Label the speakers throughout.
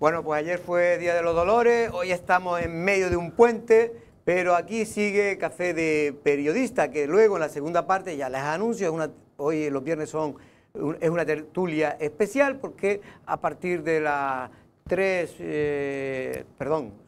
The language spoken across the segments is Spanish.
Speaker 1: Bueno, pues ayer fue Día de los Dolores, hoy estamos en medio de un puente, pero aquí sigue Café de Periodista, que luego en la segunda parte ya les anuncio, hoy los viernes es una tertulia especial porque a partir de las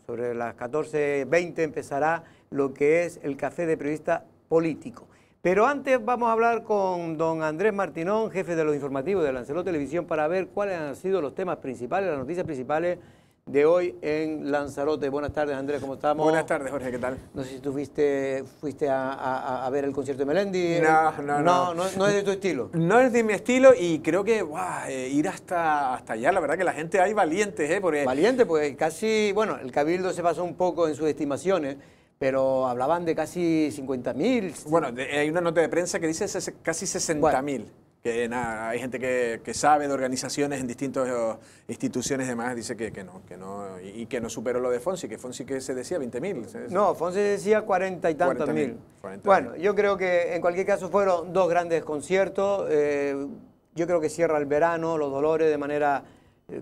Speaker 1: sobre las 14:20 empezará lo que es el Café de Periodista Político. Pero antes vamos a hablar con don Andrés Martinón, jefe de los informativos de Lanzarote Televisión, para ver cuáles han sido los temas principales, las noticias principales de hoy en Lanzarote. Buenas tardes, Andrés, ¿cómo estamos?
Speaker 2: Buenas tardes, Jorge, ¿qué tal?
Speaker 1: No sé si tú fuiste a ver el concierto de Melendi.
Speaker 2: No
Speaker 1: es de tu estilo.
Speaker 2: No es de mi estilo y creo que ir hasta allá, la verdad que la gente hay valientes, Porque...
Speaker 1: Valiente, pues casi, bueno, el Cabildo se pasó un poco en sus estimaciones, pero hablaban de casi 50.000.
Speaker 2: Bueno, hay una nota de prensa que dice casi 60.000. Bueno. Que nada, hay gente que sabe de organizaciones en distintas instituciones y demás, dice que no, y que no superó lo de Fonsi, que Fonsi que se decía 20.000.
Speaker 1: No, Fonsi decía 40 y tantos mil. Bueno, yo creo que en cualquier caso fueron dos grandes conciertos, yo creo que cierra el verano, Los Dolores de manera...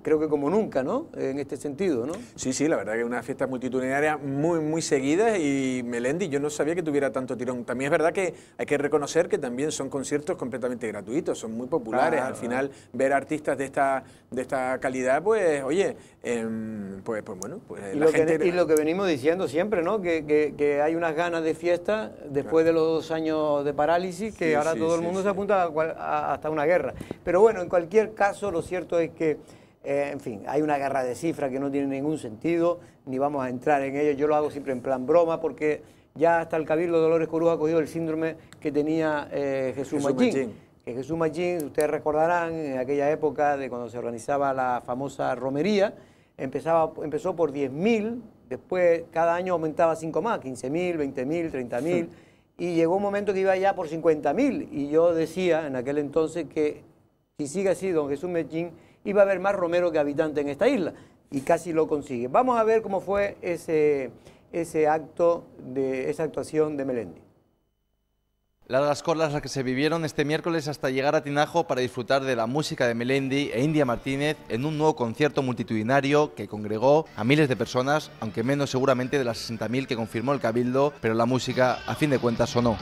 Speaker 1: creo que como nunca, ¿no? En este sentido, ¿no?
Speaker 2: Sí, la verdad que es una fiesta multitudinaria muy seguida y Melendi yo no sabía que tuviera tanto tirón. También es verdad que hay que reconocer que también son conciertos completamente gratuitos, son muy populares. Al final, ver artistas de esta calidad, pues, oye, bueno, pues
Speaker 1: la gente... Y lo que venimos diciendo siempre, ¿no? Que hay unas ganas de fiesta después de los 2 años de parálisis, que ahora todo el mundo se apunta hasta una guerra. Pero bueno, en cualquier caso, lo cierto es que en fin, hay una guerra de cifras que no tiene ningún sentido, ni vamos a entrar en ello. Yo lo hago siempre en plan broma, porque ya hasta el Cabildo Dolores Coruja ha cogido el síndrome que tenía Jesús Machín. Que Jesús Machín, ustedes recordarán, en aquella época de cuando se organizaba la famosa romería, empezó por 10.000, después cada año aumentaba 5 más, 15.000, 20.000, 30.000, y llegó un momento que iba ya por 50.000, y yo decía en aquel entonces que si sigue así don Jesús Machín, iba a haber más romeros que habitantes en esta isla, y casi lo consigue. Vamos a ver cómo fue esa actuación de Melendi.
Speaker 3: Largas colas las que se vivieron este miércoles hasta llegar a Tinajo para disfrutar de la música de Melendi e India Martínez en un nuevo concierto multitudinario que congregó a miles de personas, aunque menos seguramente de las 60.000 que confirmó el Cabildo, pero la música a fin de cuentas sonó.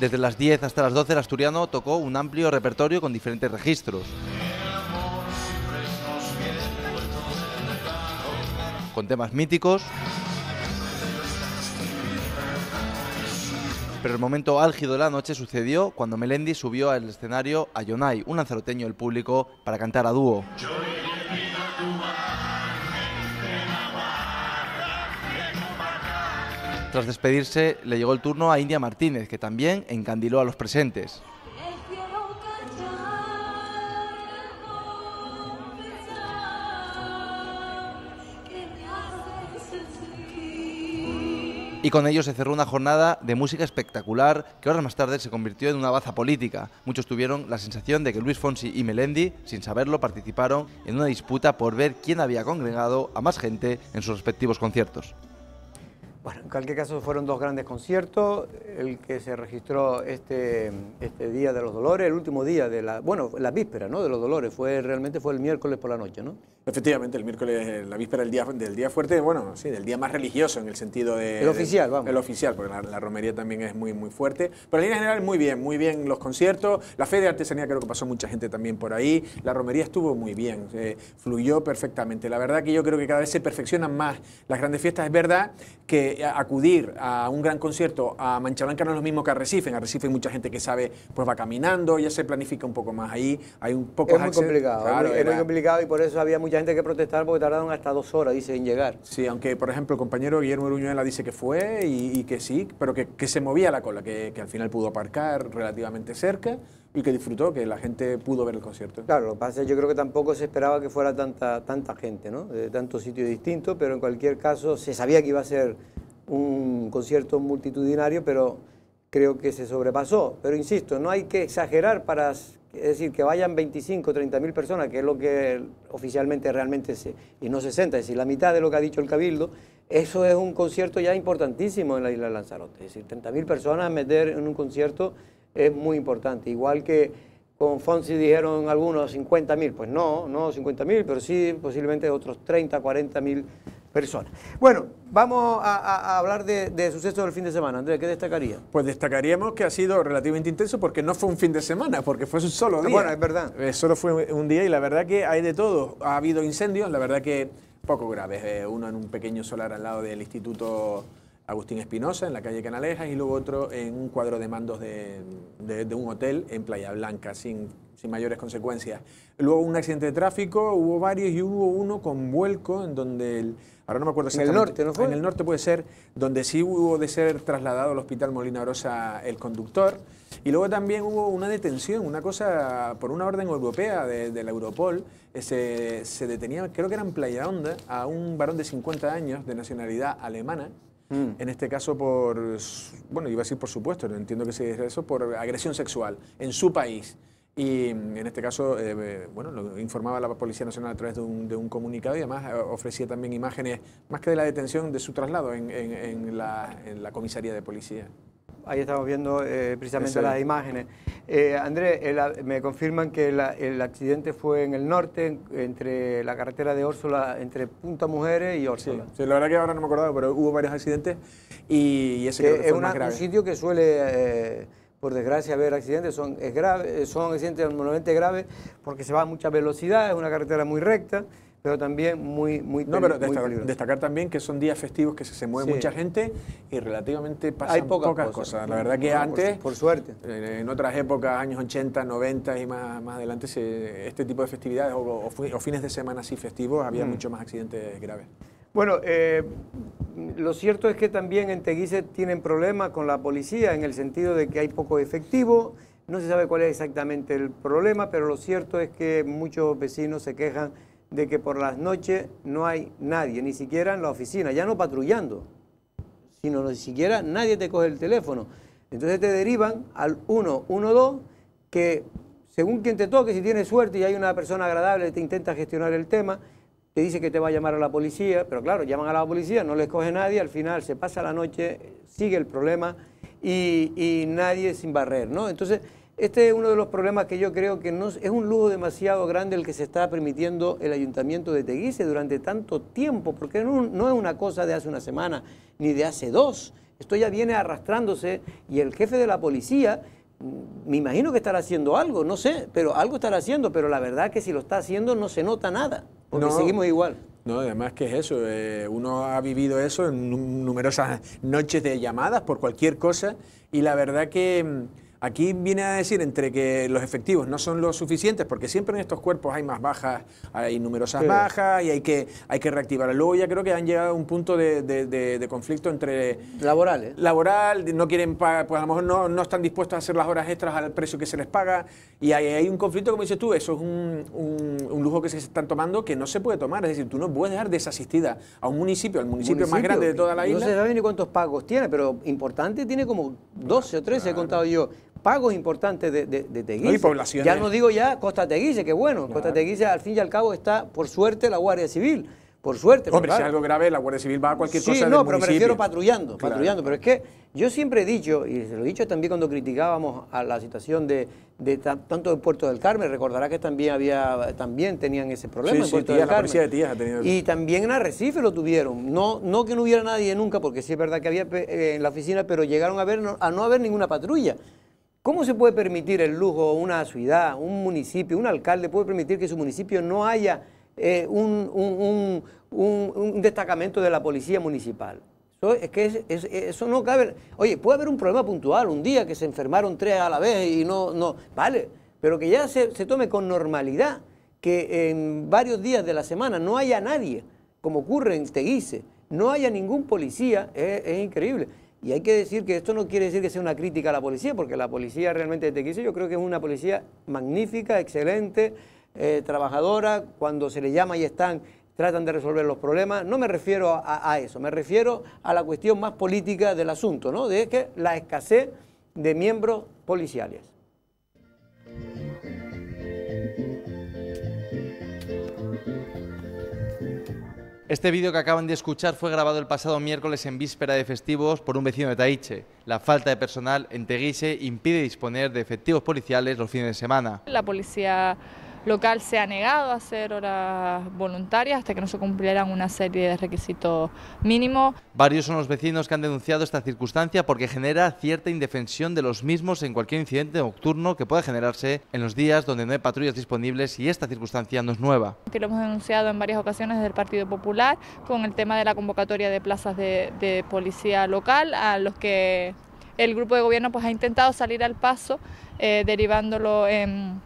Speaker 3: Desde las 10 hasta las 12 el asturiano tocó un amplio repertorio con diferentes registros. Con temas míticos. Pero el momento álgido de la noche sucedió cuando Melendi subió al escenario a Yonai, un lanzaroteño del público, para cantar a dúo. Tras despedirse, le llegó el turno a India Martínez, que también encandiló a los presentes. Y con ello se cerró una jornada de música espectacular que horas más tarde se convirtió en una baza política. Muchos tuvieron la sensación de que Luis Fonsi y Melendi, sin saberlo, participaron en una disputa por ver quién había congregado a más gente en sus respectivos conciertos.
Speaker 1: Bueno, en cualquier caso fueron dos grandes conciertos, el que se registró este Día de los Dolores, el último día de la víspera, ¿no?, de los Dolores, realmente fue el miércoles por la noche, ¿no?
Speaker 2: Efectivamente, el miércoles, la víspera del día fuerte, bueno, sí, del día más religioso en el sentido de...
Speaker 1: El oficial, vamos.
Speaker 2: El oficial, porque la romería también es muy fuerte. Pero en línea general, muy bien los conciertos. La Fe de Artesanía creo que pasó mucha gente también por ahí. La romería estuvo muy bien, fluyó perfectamente. La verdad que yo creo que cada vez se perfeccionan más las grandes fiestas. Es verdad que acudir a un gran concierto a Mancha Blanca no es lo mismo que Arrecife. En Arrecife hay mucha gente que sabe, pues va caminando, ya se planifica un poco más ahí. Hay un poco
Speaker 1: más... Es muy complicado, claro, es muy complicado y por eso había mucha gente que protestar porque tardaron hasta 2 horas, dice, en llegar.
Speaker 2: Sí, aunque por ejemplo el compañero Guillermo Uruñuela dice que fue y que sí, pero que se movía la cola, que al final pudo aparcar relativamente cerca y que disfrutó, que la gente pudo ver el concierto.
Speaker 1: Claro, lo que pasa es que yo creo que tampoco se esperaba que fuera tanta gente, ¿no?, de tantos sitios distintos, pero en cualquier caso se sabía que iba a ser un concierto multitudinario, pero creo que se sobrepasó. Pero insisto, no hay que exagerar es decir, que vayan 25 o 30.000 personas, que es lo que oficialmente realmente y no 60, es decir, la mitad de lo que ha dicho el Cabildo. Eso es un concierto ya importantísimo en la isla de Lanzarote. Es decir, 30.000 personas meter en un concierto es muy importante. Igual que con Fonsi dijeron algunos 50.000, pues no 50.000, pero sí posiblemente otros 30, 40.000 personas. Bueno, vamos a hablar de sucesos del fin de semana. Andrés, ¿qué destacaría?
Speaker 2: Pues destacaríamos que ha sido relativamente intenso porque no fue un fin de semana, porque fue un solo día.
Speaker 1: Bueno, es verdad.
Speaker 2: Solo fue un día y la verdad que hay de todo. Ha habido incendios, la verdad que poco graves. Uno en un pequeño solar al lado del Instituto Agustín Espinosa, en la calle Canalejas, y luego otro en un cuadro de mandos de un hotel en Playa Blanca, sin mayores consecuencias. Luego un accidente de tráfico, hubo varios y hubo uno con vuelco en donde ahora no me acuerdo exactamente.
Speaker 1: ¿En el norte no fue?
Speaker 2: En el norte puede ser, donde sí hubo de ser trasladado al Hospital Molina Rosa el conductor. Y luego también hubo una detención, una cosa por una orden europea de la Europol. Se detenía, creo que era en Playa Honda, a un varón de 50 años de nacionalidad alemana. En este caso bueno, iba a decir por supuesto, no entiendo que sea eso, por agresión sexual en su país. Y en este caso, bueno, lo informaba la Policía Nacional a través de un comunicado y además ofrecía también imágenes, más que de la detención, de su traslado en la comisaría de policía.
Speaker 1: Ahí estamos viendo precisamente las imágenes. Andrés, me confirman que el accidente fue en el norte, entre la carretera de Órsola, entre Punta Mujeres y Órsola.
Speaker 2: Sí, la verdad que ahora no me acordaba, pero hubo varios accidentes y ese creo que fue el más grave.
Speaker 1: Es un sitio que suele, por desgracia, haber accidentes. Son accidentes normalmente graves porque se va a mucha velocidad, es una carretera muy recta, pero también muy
Speaker 2: pero destacar también que son días festivos que se mueve mucha gente y relativamente pasan
Speaker 1: hay
Speaker 2: pocas cosas. La verdad que antes,
Speaker 1: por suerte,
Speaker 2: en otras épocas, años 80, 90 y más adelante, este tipo de festividades o fines de semana así festivos, había mucho más accidentes graves.
Speaker 1: Bueno, lo cierto es que también en Teguise tienen problemas con la policía en el sentido de que hay poco efectivo. No se sabe cuál es exactamente el problema, pero lo cierto es que muchos vecinos se quejan de que por las noches no hay nadie, ni siquiera en la oficina, ya no patrullando, sino ni siquiera nadie te coge el teléfono. Entonces te derivan al 112, que según quien te toque, si tienes suerte y hay una persona agradable, te intenta gestionar el tema, te dice que te va a llamar a la policía, pero claro, llaman a la policía, no les coge nadie, al final se pasa la noche, sigue el problema y nadie sin barrer, ¿no? Entonces, este es uno de los problemas que yo creo que es un lujo demasiado grande el que se está permitiendo el Ayuntamiento de Teguise durante tanto tiempo, porque no es una cosa de hace una semana ni de hace dos. Esto ya viene arrastrándose y el jefe de la policía, me imagino que estará haciendo algo, no sé, pero algo estará haciendo, pero la verdad que si lo está haciendo no se nota nada, porque seguimos igual.
Speaker 2: No, además que es eso, uno ha vivido eso en numerosas noches de llamadas por cualquier cosa y la verdad que aquí viene a decir entre que los efectivos no son lo suficientes, porque siempre en estos cuerpos hay más bajas, hay numerosas bajas y hay que reactivar. Luego ya creo que han llegado a un punto de conflicto entre... Laboral, no quieren pagar, pues a lo mejor no están dispuestos a hacer las horas extras al precio que se les paga y hay un conflicto, como dices tú, eso es un lujo que se están tomando que no se puede tomar, es decir, tú no puedes dejar desasistida a un municipio, al municipio más grande de toda la isla.
Speaker 1: No se sabe ni cuántos pagos tiene, pero importante tiene como 12 o 13, he contado yo. Pagos importantes de Teguise.
Speaker 2: No, y poblaciones.
Speaker 1: Ya no digo ya Costa Teguise, que bueno, Costa Teguise al fin y al cabo está, por suerte, la Guardia Civil. Por suerte.
Speaker 2: Hombre, si es algo grave, la Guardia Civil va a cualquier cosa del
Speaker 1: municipio.
Speaker 2: pero
Speaker 1: me refiero patrullando. Pero es que yo siempre he dicho, y se lo he dicho también cuando criticábamos a la situación de tanto de Puerto del Carmen, recordará que también tenían ese problema en Puerto del Carmen.
Speaker 2: La policía de Tías ha tenido...
Speaker 1: Y también en Arrecife lo tuvieron. No que no hubiera nadie nunca, porque sí es verdad que había en la oficina, pero llegaron a no haber ninguna patrulla. ¿Cómo se puede permitir el lujo, una ciudad, un municipio, un alcalde puede permitir que su municipio no haya un destacamento de la policía municipal? Eso no cabe. Oye, puede haber un problema puntual, un día que se enfermaron 3 a la vez y no, vale, pero que ya se tome con normalidad, que en varios días de la semana no haya nadie, como ocurre en Teguise, no haya ningún policía, es increíble. Y hay que decir que esto no quiere decir que sea una crítica a la policía, porque la policía realmente de Teguise yo creo que es una policía magnífica, excelente, trabajadora, cuando se le llama y tratan de resolver los problemas. No me refiero a eso, me refiero a la cuestión más política del asunto, ¿no? De que la escasez de miembros policiales.
Speaker 3: Este vídeo que acaban de escuchar fue grabado el pasado miércoles en víspera de festivos por un vecino de Taiche. La falta de personal en Teguise impide disponer de efectivos policiales los fines de semana.
Speaker 4: La policía local se ha negado a hacer horas voluntarias hasta que no se cumplieran una serie de requisitos mínimos.
Speaker 3: Varios son los vecinos que han denunciado esta circunstancia porque genera cierta indefensión de los mismos en cualquier incidente nocturno que pueda generarse en los días donde no hay patrullas disponibles, y esta circunstancia no es nueva.
Speaker 4: Que lo hemos denunciado en varias ocasiones desde el Partido Popular con el tema de la convocatoria de plazas de policía local, a los que el grupo de gobierno pues ha intentado salir al paso, derivándolo en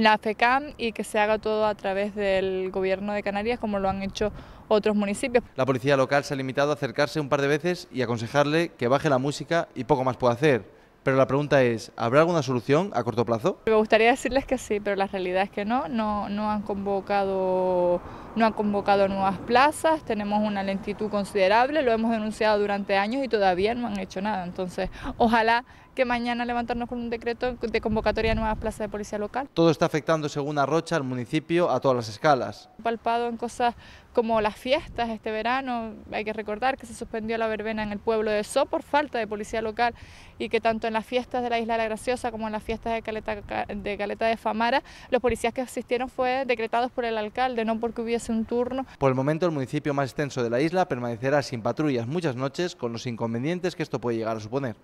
Speaker 4: la FECAM, y que se haga todo a través del gobierno de Canarias, como lo han hecho otros municipios.
Speaker 3: La policía local se ha limitado a acercarse un par de veces y aconsejarle que baje la música, y poco más puede hacer. Pero la pregunta es, ¿habrá alguna solución a corto plazo?
Speaker 4: Me gustaría decirles que sí, pero la realidad es que no han convocado nuevas plazas, tenemos una lentitud considerable, lo hemos denunciado durante años y todavía no han hecho nada. Entonces, ojalá que mañana levantarnos con un decreto de convocatoria de nuevas plazas de policía local.
Speaker 3: Todo está afectando, según Arrocha, al municipio a todas las escalas.
Speaker 4: Palpado en cosas como las fiestas este verano. Hay que recordar que se suspendió la verbena en el pueblo de So por falta de policía local, y que tanto en las fiestas de la Isla de la Graciosa como en las fiestas de Caleta de Famara, los policías que asistieron fueron decretados por el alcalde, no porque hubiese un turno.
Speaker 3: Por el momento, el municipio más extenso de la isla permanecerá sin patrullas muchas noches, con los inconvenientes que esto puede llegar a suponer.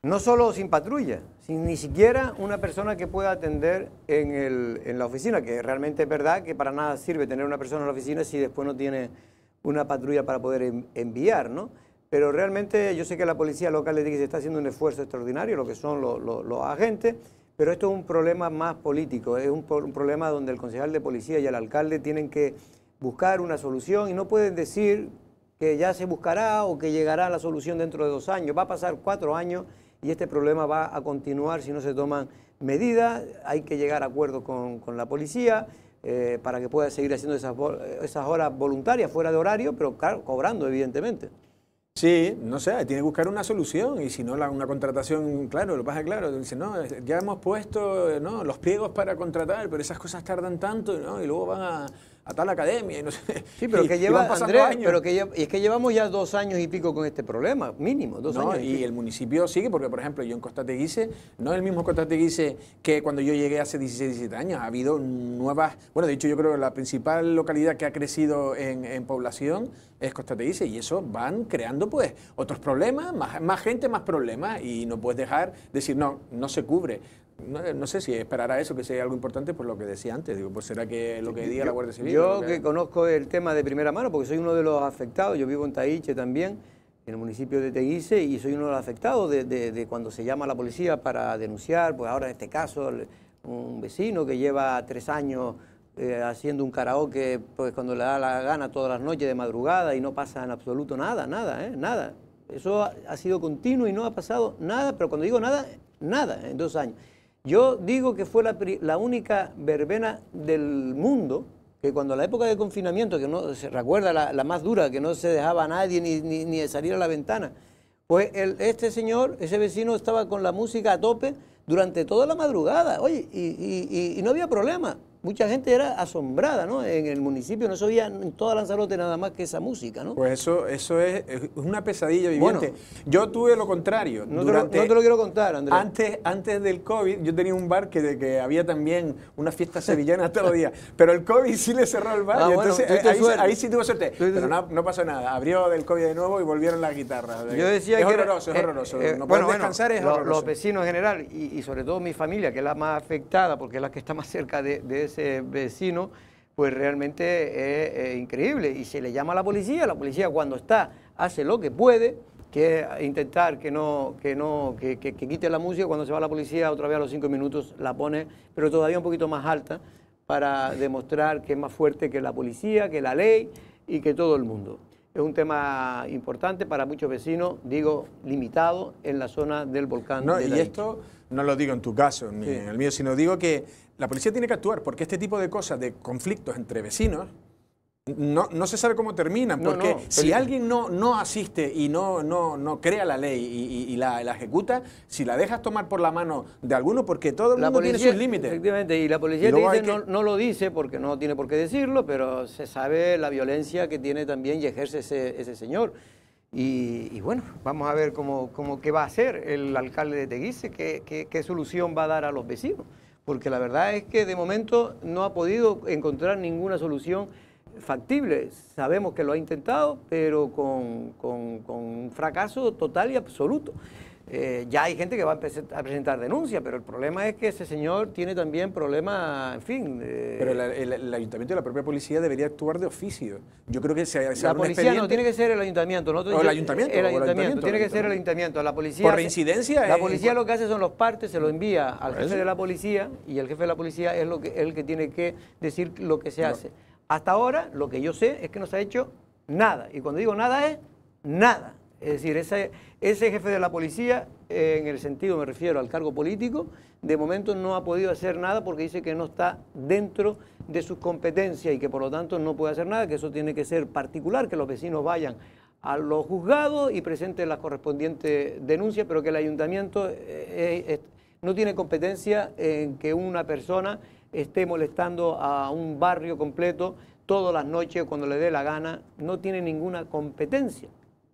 Speaker 1: No solo sin patrulla, sin ni siquiera una persona que pueda atender en la oficina, que realmente es verdad que para nada sirve tener una persona en la oficina si después no tiene una patrulla para poder enviar, ¿no? Pero realmente yo sé que la policía local le dice que se está haciendo un esfuerzo extraordinario, lo que son los agentes, pero esto es un problema más político, es un problema donde el concejal de policía y el alcalde tienen que buscar una solución, y no pueden decir que ya se buscará o que llegará la solución dentro de 2 años. Va a pasar 4 años y este problema va a continuar si no se toman medidas. Hay que llegar a acuerdos con la policía para que pueda seguir haciendo esas horas voluntarias fuera de horario, pero claro, cobrando evidentemente.
Speaker 2: Sí, no sé, tiene que buscar una solución, y si no, una contratación, claro, lo pasa claro, dice, no, ya hemos puesto los pliegos para contratar, pero esas cosas tardan tanto, ¿no? Y luego van a tal academia y no sé.
Speaker 1: Sí, pero que lleva, Andrés, y es que llevamos ya 2 años y pico con este problema, mínimo, 2 años.
Speaker 2: Y el municipio sigue, porque por ejemplo yo en Costa Teguise, no es el mismo Costa Teguise que cuando yo llegué hace 16, 17 años, ha habido nuevas, bueno, de hecho yo creo que la principal localidad que ha crecido en población es Costa Teguise, y eso van creando pues otros problemas, más gente, más problemas, y no puedes dejar de decir, no se cubre. No sé si esperará eso, que sea algo importante, por lo que decía antes. Digo, pues será que lo que diga la Guardia Civil.
Speaker 1: Yo que conozco el tema de primera mano, porque soy uno de los afectados, yo vivo en Taiche también, en el municipio de Teguise, y soy uno de los afectados de cuando se llama a la policía para denunciar, pues ahora en este caso, un vecino que lleva 3 años haciendo un karaoke, pues cuando le da la gana todas las noches de madrugada, y no pasa en absoluto nada, nada. Eso ha sido continuo y no ha pasado nada, pero cuando digo nada en 2 años. Yo digo que fue la única verbena del mundo que cuando la época de confinamiento, que no se recuerda la más dura, que no se dejaba a nadie ni de salir a la ventana, pues este señor, ese vecino, estaba con la música a tope durante toda la madrugada, oye, y no había problema. Mucha gente era asombrada, ¿no? En el municipio no se oía en toda Lanzarote nada más que esa música, ¿no?
Speaker 2: Pues eso es una pesadilla viviente. Bueno, yo tuve lo contrario.
Speaker 1: No te lo quiero contar, Andrés.
Speaker 2: Antes del COVID, yo tenía un bar que había también una fiesta sevillana todos los días, pero el COVID sí le cerró el bar, entonces ahí sí tuve suerte. Pero no pasó nada. Abrió del COVID de nuevo y volvieron las guitarras.
Speaker 1: Yo decía
Speaker 2: es horroroso. No puedes descansar, es horroroso.
Speaker 1: Los vecinos en general, y sobre todo mi familia, que es la más afectada, porque es la que está más cerca de ese vecino, pues realmente es increíble, y se le llama a la policía cuando está hace lo que puede, que es intentar que quite la música. Cuando se va la policía otra vez a los 5 minutos la pone, pero todavía un poquito más alta, para demostrar que es más fuerte que la policía, que la ley y que todo el mundo. Es un tema importante para muchos vecinos, digo, limitado en la zona del volcán.
Speaker 2: Y esto no lo digo en tu caso, ni en el mío, sino digo que la policía tiene que actuar, porque este tipo de cosas, de conflictos entre vecinos, no se sabe cómo terminan, porque si alguien no asiste y no crea la ley y la ejecuta, si la dejas tomar por la mano de alguno, porque todo el mundo tiene sus límites.
Speaker 1: Efectivamente, y la policía te dice, no lo dice porque no tiene por qué decirlo, pero se sabe la violencia que tiene también y ejerce ese señor. Y bueno, vamos a ver qué va a hacer el alcalde de Teguise, qué solución va a dar a los vecinos, porque la verdad es que de momento no ha podido encontrar ninguna solución factible. Sabemos que lo ha intentado, pero con un fracaso total y absoluto. Ya hay gente que va a presentar denuncias, pero el problema es que ese señor tiene también problemas, en fin.
Speaker 2: Pero el ayuntamiento y la propia policía debería actuar de oficio. Yo creo que
Speaker 1: la policía no tiene que ser el ayuntamiento.
Speaker 2: ¿O el ayuntamiento?
Speaker 1: El ayuntamiento, tiene que ser el ayuntamiento. La policía.
Speaker 2: ¿Por reincidencia?
Speaker 1: La policía lo que hace son los partes, se lo envía al jefe de la policía y el jefe de la policía es el que tiene que decir lo que se hace. Hasta ahora, lo que yo sé es que no se ha hecho nada. Y cuando digo nada es nada. Es decir, ese jefe de la policía, en el sentido, me refiero al cargo político, de momento no ha podido hacer nada porque dice que no está dentro de sus competencias y que por lo tanto no puede hacer nada, que eso tiene que ser particular, que los vecinos vayan a los juzgados y presenten las correspondientes denuncias, pero que el ayuntamiento no tiene competencia en que una persona esté molestando a un barrio completo todas las noches cuando le dé la gana, no tiene ninguna competencia.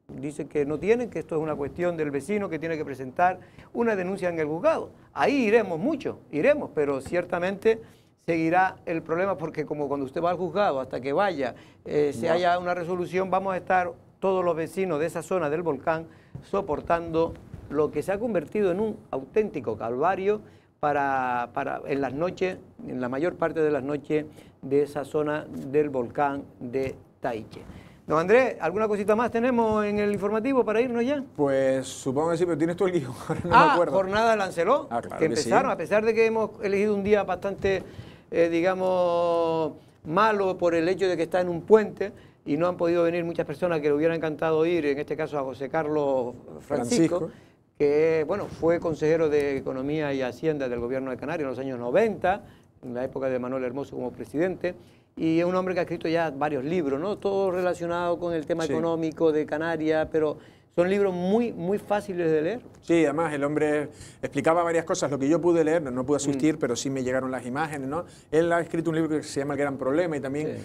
Speaker 1: Dice que no tienen, que esto es una cuestión del vecino que tiene que presentar una denuncia en el juzgado. Ahí iremos pero ciertamente seguirá el problema porque como cuando usted va al juzgado hasta que vaya, se haya una resolución, vamos a estar todos los vecinos de esa zona del volcán soportando lo que se ha convertido en un auténtico calvario para en las noches, en la mayor parte de las noches de esa zona del volcán de Taiche. Don Andrés, ¿alguna cosita más tenemos en el informativo para irnos ya?
Speaker 2: Pues supongo que sí, pero tienes tú el guión, ahora no me acuerdo.
Speaker 1: Jornada de Lancelot,
Speaker 2: claro
Speaker 1: que empezaron, sí. A pesar de que hemos elegido un día bastante, digamos, malo por el hecho de que está en un puente y no han podido venir muchas personas que le hubiera encantado ir, en este caso a José Carlos Francisco, que bueno, fue consejero de Economía y Hacienda del Gobierno de Canarias en los años 90, en la época de Manuel Hermoso como presidente. Y es un hombre que ha escrito ya varios libros, ¿no? Todo relacionado con el tema económico de Canarias, pero son libros muy fáciles de leer.
Speaker 2: Sí, además el hombre explicaba varias cosas, lo que yo pude leer, no pude asistir, pero sí me llegaron las imágenes, ¿no? Él ha escrito un libro que se llama El Gran Problema y también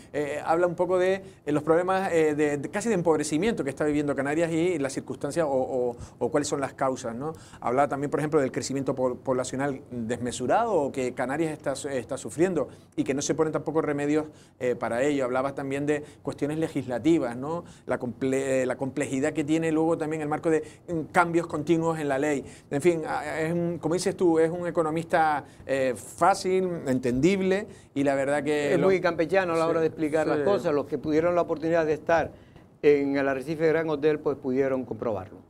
Speaker 2: habla un poco de los problemas casi de empobrecimiento que está viviendo Canarias y las circunstancias o cuáles son las causas, ¿no? Hablaba también, por ejemplo, del crecimiento poblacional desmesurado que Canarias está sufriendo y que no se ponen tampoco remedios para ello. Hablaba también de cuestiones legislativas, ¿no? La complejidad que tiene luego también el marco de cambios continuos en la ley. En fin, como dices tú, es un economista fácil, entendible y la verdad que...
Speaker 1: Es muy campechano a la hora de explicar las cosas. Los que pudieron la oportunidad de estar en el Arrecife Gran Hotel, pues pudieron comprobarlo.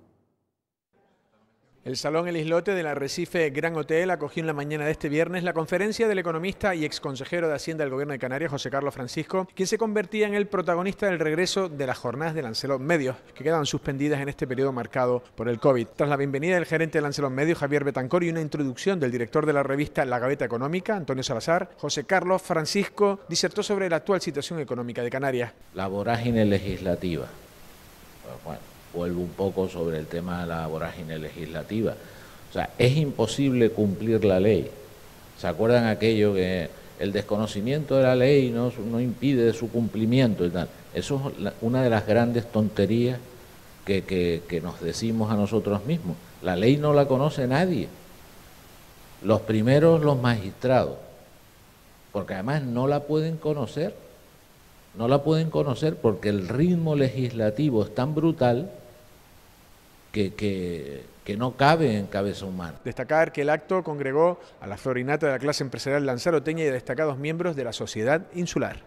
Speaker 2: El Salón El Islote del Arrecife Gran Hotel acogió en la mañana de este viernes la conferencia del economista y exconsejero de Hacienda del Gobierno de Canarias, José Carlos Francisco, quien se convertía en el protagonista del regreso de las jornadas de Lancelot Medios, que quedaban suspendidas en este periodo marcado por el COVID. Tras la bienvenida del gerente de Lancelot Medios, Javier Betancor, y una introducción del director de la revista La Gaveta Económica, Antonio Salazar, José Carlos Francisco disertó sobre la actual situación económica de Canarias.
Speaker 5: La vorágine legislativa. Bueno, vuelvo un poco sobre el tema de la vorágine legislativa. O sea, es imposible cumplir la ley. ¿Se acuerdan aquello que el desconocimiento de la ley no impide su cumplimiento y tal? Eso es una de las grandes tonterías que nos decimos a nosotros mismos. La ley no la conoce nadie. Los primeros, los magistrados. Porque además no la pueden conocer. No la pueden conocer porque el ritmo legislativo es tan brutal que no cabe en cabeza humana.
Speaker 2: Destacar que el acto congregó a la florinata de la clase empresarial lanzaroteña y a destacados miembros de la sociedad insular.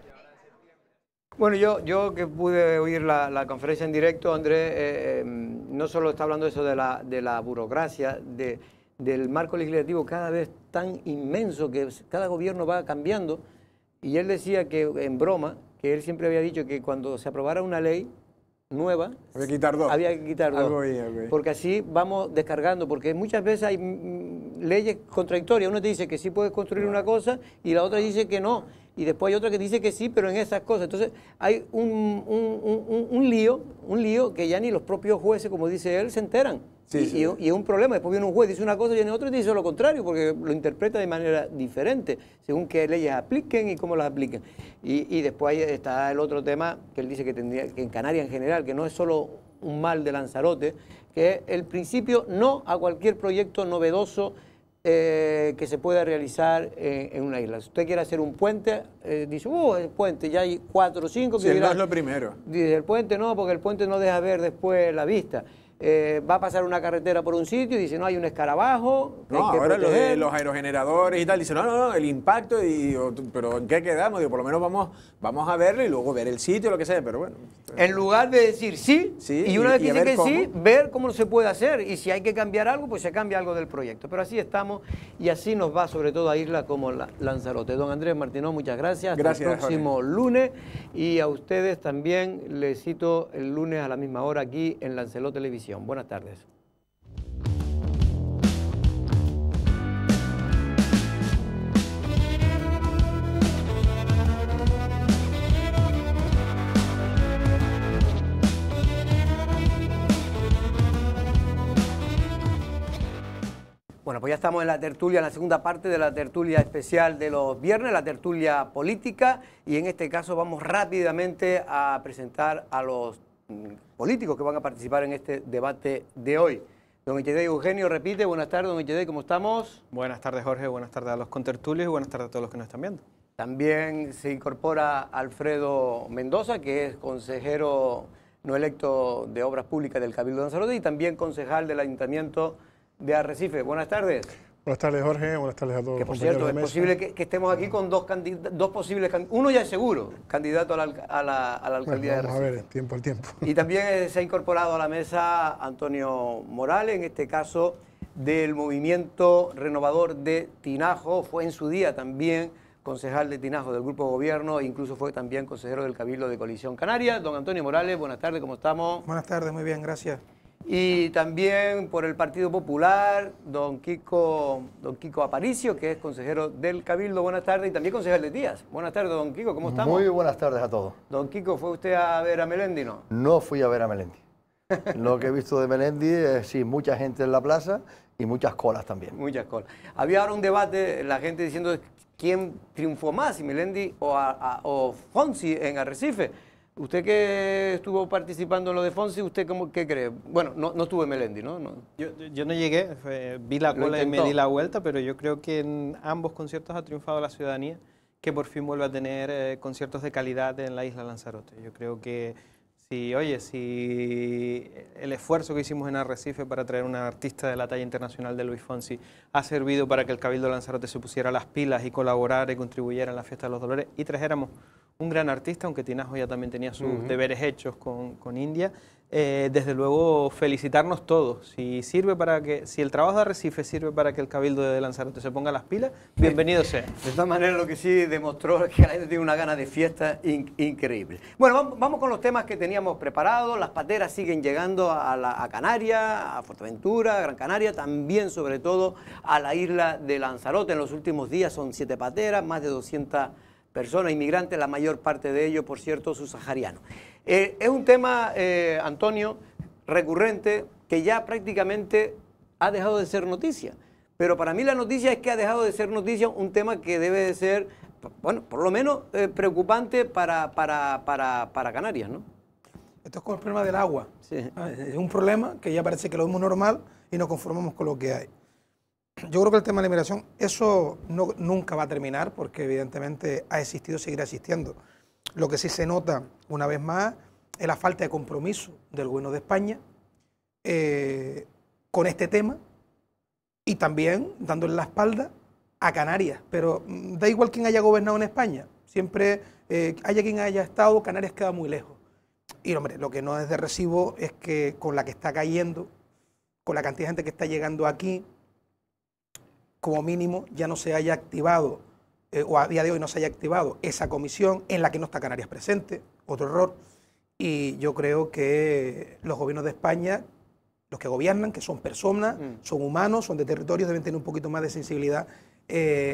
Speaker 1: Bueno, yo que pude oír la conferencia en directo, Andrés, no solo está hablando eso de la burocracia, del marco legislativo cada vez tan inmenso que cada gobierno va cambiando, y él decía que en broma, que él siempre había dicho que cuando se aprobara una ley nueva,
Speaker 2: había que quitar dos.
Speaker 1: Había que quitar dos, porque así vamos descargando, porque muchas veces hay leyes contradictorias. Uno te dice que sí puedes construir una cosa y la otra dice que no. y después hay otra que dice que sí, pero en esas cosas. Entonces hay un lío que ya ni los propios jueces, como dice él, se enteran. Y es un problema. Después viene un juez, dice una cosa y viene otro y dice lo contrario, porque lo interpreta de manera diferente, según qué leyes apliquen y cómo las apliquen. Y después ahí está el otro tema que él dice que tendría, que en Canarias en general, que no es solo un mal de Lanzarote, que es el principio no a cualquier proyecto novedoso que se pueda realizar en una isla. Si usted quiere hacer un puente, dice, el puente, ya hay 4 o 5 que dirán,
Speaker 2: no es lo primero.
Speaker 1: Dice, el puente no, porque el puente no deja ver después la vista. Va a pasar una carretera por un sitio y dice, no, hay un escarabajo.
Speaker 2: No, ahora lo de los aerogeneradores y tal, dice, no, el impacto, pero ¿en qué quedamos? Digo, por lo menos vamos a verlo y luego ver el sitio, lo que sea, pero bueno.
Speaker 1: En lugar de decir sí, y una vez que dice que sí, ver cómo se puede hacer, y si hay que cambiar algo, pues se cambia algo del proyecto. Pero así estamos, y así nos va sobre todo a islas como Lanzarote. Don Andrés Martínez, muchas gracias.
Speaker 2: Gracias,
Speaker 1: hasta el próximo lunes, y a ustedes también les cito el lunes a la misma hora aquí en Lancelot Televisión. Buenas tardes. Bueno, pues ya estamos en la tertulia, en la segunda parte de la tertulia especial de los viernes, la tertulia política, y en este caso vamos rápidamente a presentar a los políticos que van a participar en este debate de hoy. Don Echedey Eugenio repite, buenas tardes, don Echedey, ¿cómo estamos?
Speaker 6: Buenas tardes, Jorge, buenas tardes a los contertulios y buenas tardes a todos los que nos están viendo.
Speaker 1: También se incorpora Alfredo Mendoza, que es consejero no electo de Obras Públicas del Cabildo de Lanzarote y también concejal del Ayuntamiento de Arrecife. Buenas tardes.
Speaker 7: Buenas tardes, Jorge. Buenas tardes a todos.
Speaker 1: Que por cierto, es posible que estemos aquí con dos posibles candidatos. Uno ya es seguro, candidato a la alcaldía de Arrecife.
Speaker 7: Vamos a ver, tiempo al tiempo.
Speaker 1: Y también se ha incorporado a la mesa Antonio Morales, en este caso del Movimiento Renovador de Tinajo. Fue en su día también concejal de Tinajo del Grupo de Gobierno, e incluso fue también consejero del Cabildo de Coalición Canaria. Don Antonio Morales, buenas tardes, ¿cómo estamos?
Speaker 8: Buenas tardes, muy bien, gracias.
Speaker 1: Y también por el Partido Popular, don Kiko Aparicio, que es consejero del Cabildo. Buenas tardes, y también concejal de Tías. Buenas tardes, don Kiko, ¿cómo estamos?
Speaker 9: Muy buenas tardes a todos.
Speaker 1: Don Kiko, ¿fue usted a ver a Melendi, no?
Speaker 9: No fui a ver a Melendi. Lo que he visto de Melendi es, sí, mucha gente en la plaza y muchas colas también.
Speaker 1: Muchas colas. Había ahora un debate, la gente diciendo quién triunfó más, si Melendi o Fonsi en Arrecife. Usted que estuvo participando en lo de Fonsi, ¿usted qué cree? Bueno, no estuvo en Melendi, ¿no?
Speaker 6: Yo no llegué, vi la cola y me di la vuelta, pero yo creo que en ambos conciertos ha triunfado la ciudadanía, que por fin vuelve a tener conciertos de calidad en la isla Lanzarote. Yo creo que si el esfuerzo que hicimos en Arrecife para traer una artista de la talla internacional de Luis Fonsi ha servido para que el Cabildo de Lanzarote se pusiera las pilas y colaborara y contribuyera en la Fiesta de los Dolores y trajéramos un gran artista, aunque Tinajo ya también tenía sus deberes hechos con India. Desde luego, felicitarnos todos. Si el trabajo de Arrecife sirve para que el Cabildo de Lanzarote se ponga las pilas, bienvenido sea.
Speaker 1: De todas maneras, lo que sí demostró es que la gente tiene una gana de fiesta increíble. Bueno, vamos con los temas que teníamos preparados. Las pateras siguen llegando a Canarias, a Fuerteventura, a Gran Canaria, también sobre todo a la isla de Lanzarote. En los últimos días son 7 pateras, más de 200 personas inmigrantes, la mayor parte de ellos, por cierto, subsaharianos. Es un tema, Antonio, recurrente, que ya prácticamente ha dejado de ser noticia. Pero para mí la noticia es que ha dejado de ser noticia un tema que debe de ser, bueno, por lo menos preocupante para Canarias, ¿no?
Speaker 8: Esto es con el problema del agua.
Speaker 1: Sí.
Speaker 8: Es un problema que ya parece que lo vemos normal y nos conformamos con lo que hay. Yo creo que el tema de la inmigración, eso nunca va a terminar porque evidentemente ha existido y seguirá existiendo. Lo que sí se nota, una vez más, es la falta de compromiso del gobierno de España con este tema y también dándole la espalda a Canarias. Pero da igual quién haya gobernado en España, siempre haya quien haya estado, Canarias queda muy lejos. Y hombre, lo que no es de recibo es que con la que está cayendo, con la cantidad de gente que está llegando aquí, como mínimo ya no se haya activado, o a día de hoy no se haya activado esa comisión en la que no está Canarias presente, otro error. Y yo creo que los gobiernos de España, los que gobiernan, que son personas, son humanos, son de territorios, deben tener un poquito más de sensibilidad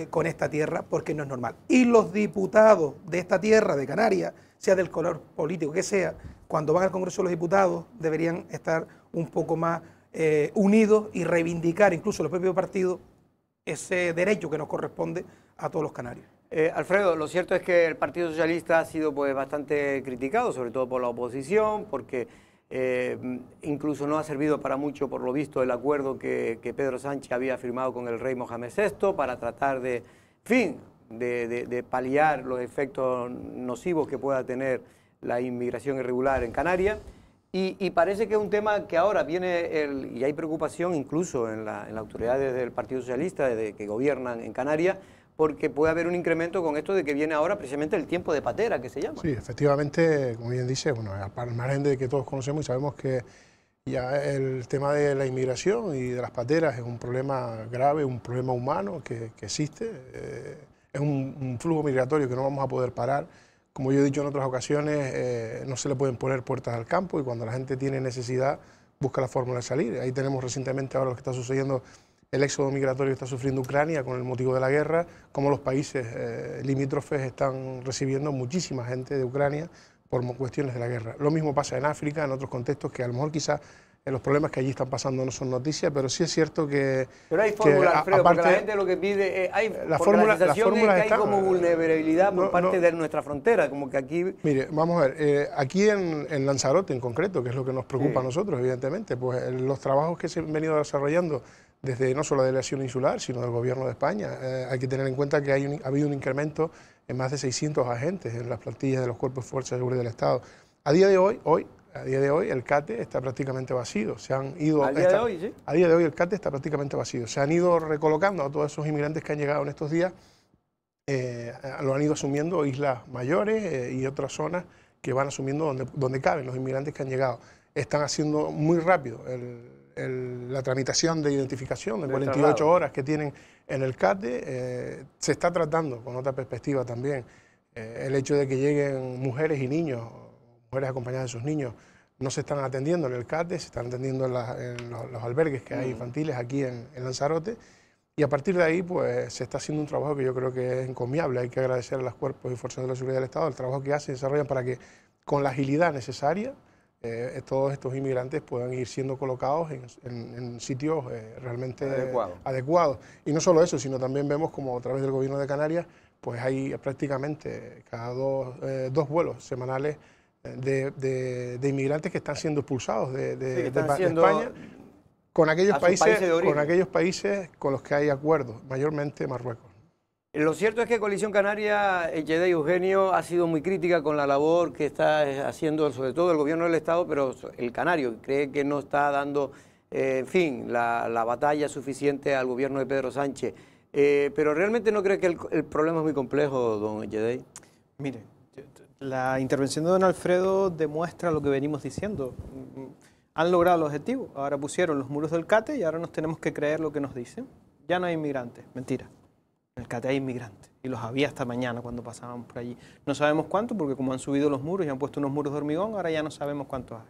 Speaker 8: con esta tierra, porque no es normal. Y los diputados de esta tierra, de Canarias, sea del color político que sea, cuando van al Congreso de los Diputados deberían estar un poco más unidos y reivindicar, incluso los propios partidos, ese derecho que nos corresponde a todos los canarios.
Speaker 1: Alfredo, lo cierto es que el Partido Socialista ha sido pues bastante criticado, sobre todo por la oposición, porque incluso no ha servido para mucho, por lo visto, el acuerdo que Pedro Sánchez había firmado con el rey Mohamed VI para tratar de, de paliar los efectos nocivos que pueda tener la inmigración irregular en Canarias. Y parece que es un tema que ahora viene, y hay preocupación incluso en las autoridades del Partido Socialista que gobiernan en Canarias, porque puede haber un incremento con esto de que viene ahora precisamente el tiempo de patera, que se llama.
Speaker 7: Sí, efectivamente, como bien dice, bueno, al margen de que todos conocemos y sabemos que ya el tema de la inmigración y de las pateras es un problema grave, un problema humano que existe, es un flujo migratorio que no vamos a poder parar. Como yo he dicho en otras ocasiones, no se le pueden poner puertas al campo y cuando la gente tiene necesidad busca la fórmula de salir. Ahí tenemos recientemente ahora lo que está sucediendo, el éxodo migratorio que está sufriendo Ucrania con el motivo de la guerra, como los países limítrofes están recibiendo muchísima gente de Ucrania por cuestiones de la guerra. Lo mismo pasa en África, en otros contextos que a lo mejor quizás los problemas que allí están pasando no son noticias, pero sí es cierto que...
Speaker 1: Pero hay fórmula, Alfredo, porque la gente lo que pide... la sensación es que hay como vulnerabilidad por parte de nuestra frontera, como que aquí...
Speaker 7: Mire, vamos a ver, aquí en Lanzarote en concreto, que es lo que nos preocupa a nosotros, evidentemente, pues los trabajos que se han venido desarrollando desde no solo la delegación insular, sino del Gobierno de España, hay que tener en cuenta que ha habido un incremento en más de 600 agentes en las plantillas de los cuerpos de fuerzas de seguridad del Estado. A día de hoy, el CATE está prácticamente vacío. Se han ido,
Speaker 1: ¿A día de hoy, sí?
Speaker 7: A día de hoy el CATE está prácticamente vacío. Se han ido recolocando a todos esos inmigrantes que han llegado en estos días, lo han ido asumiendo islas mayores y otras zonas que van asumiendo donde caben los inmigrantes que han llegado. Están haciendo muy rápido la tramitación de identificación de 48 horas que tienen en el CATE. Se está tratando con otra perspectiva también el hecho de que lleguen mujeres y niños, mujeres acompañadas de sus niños, no se están atendiendo en el CATE, se están atendiendo en los albergues que hay infantiles aquí en Lanzarote, y a partir de ahí pues se está haciendo un trabajo que yo creo que es encomiable. Hay que agradecer a los cuerpos y fuerzas de la seguridad del Estado el trabajo que hacen y desarrollan para que con la agilidad necesaria todos estos inmigrantes puedan ir siendo colocados en sitios realmente adecuados. Y no solo eso, sino también vemos como a través del Gobierno de Canarias pues hay prácticamente cada dos vuelos semanales de inmigrantes que están siendo expulsados de España con aquellos países con los que hay acuerdos, mayormente Marruecos.
Speaker 1: Lo cierto es que Coalición Canaria, Yedey Eugenio, ha sido muy crítica con la labor que está haciendo sobre todo el Gobierno del Estado, pero el canario cree que no está dando, la batalla suficiente al Gobierno de Pedro Sánchez. Pero realmente no cree que el problema es muy complejo, don Yedey.
Speaker 6: Mire, la intervención de don Alfredo demuestra lo que venimos diciendo. Han logrado el objetivo, ahora pusieron los muros del CATE y ahora nos tenemos que creer lo que nos dicen. Ya no hay inmigrantes, mentira. En el CATE hay inmigrantes y los había hasta mañana cuando pasábamos por allí. No sabemos cuántos porque como han subido los muros y han puesto unos muros de hormigón, ahora ya no sabemos cuántos hay.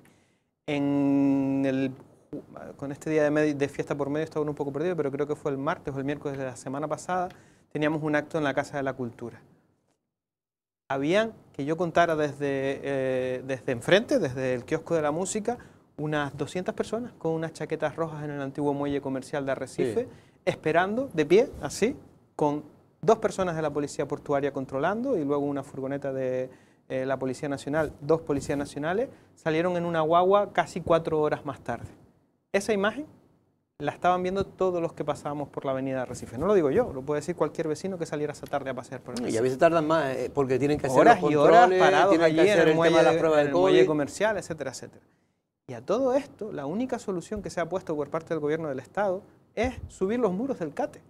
Speaker 6: Con este día de fiesta por medio estaba un poco perdido, pero creo que fue el martes o el miércoles de la semana pasada, teníamos un acto en la Casa de la Cultura. Habían, que yo contara desde enfrente, desde el kiosco de la música, unas 200 personas con unas chaquetas rojas en el antiguo muelle comercial de Arrecife, esperando de pie, así, con 2 personas de la Policía Portuaria controlando y luego una furgoneta de la Policía Nacional, 2 policías nacionales, salieron en una guagua casi 4 horas más tarde. Esa imagen la estaban viendo todos los que pasábamos por la avenida de Arrecife. No lo digo yo, lo puede decir cualquier vecino que saliera esa tarde a pasear por el
Speaker 1: Y a veces tardan más porque tienen que hacer
Speaker 6: horas
Speaker 1: los
Speaker 6: y horas parados
Speaker 1: tienen
Speaker 6: allí
Speaker 1: que hacer
Speaker 6: en el muelle
Speaker 1: COVID.
Speaker 6: Comercial, etcétera, etcétera. Y a todo esto, la única solución que se ha puesto por parte del Gobierno del Estado es subir los muros del CATE.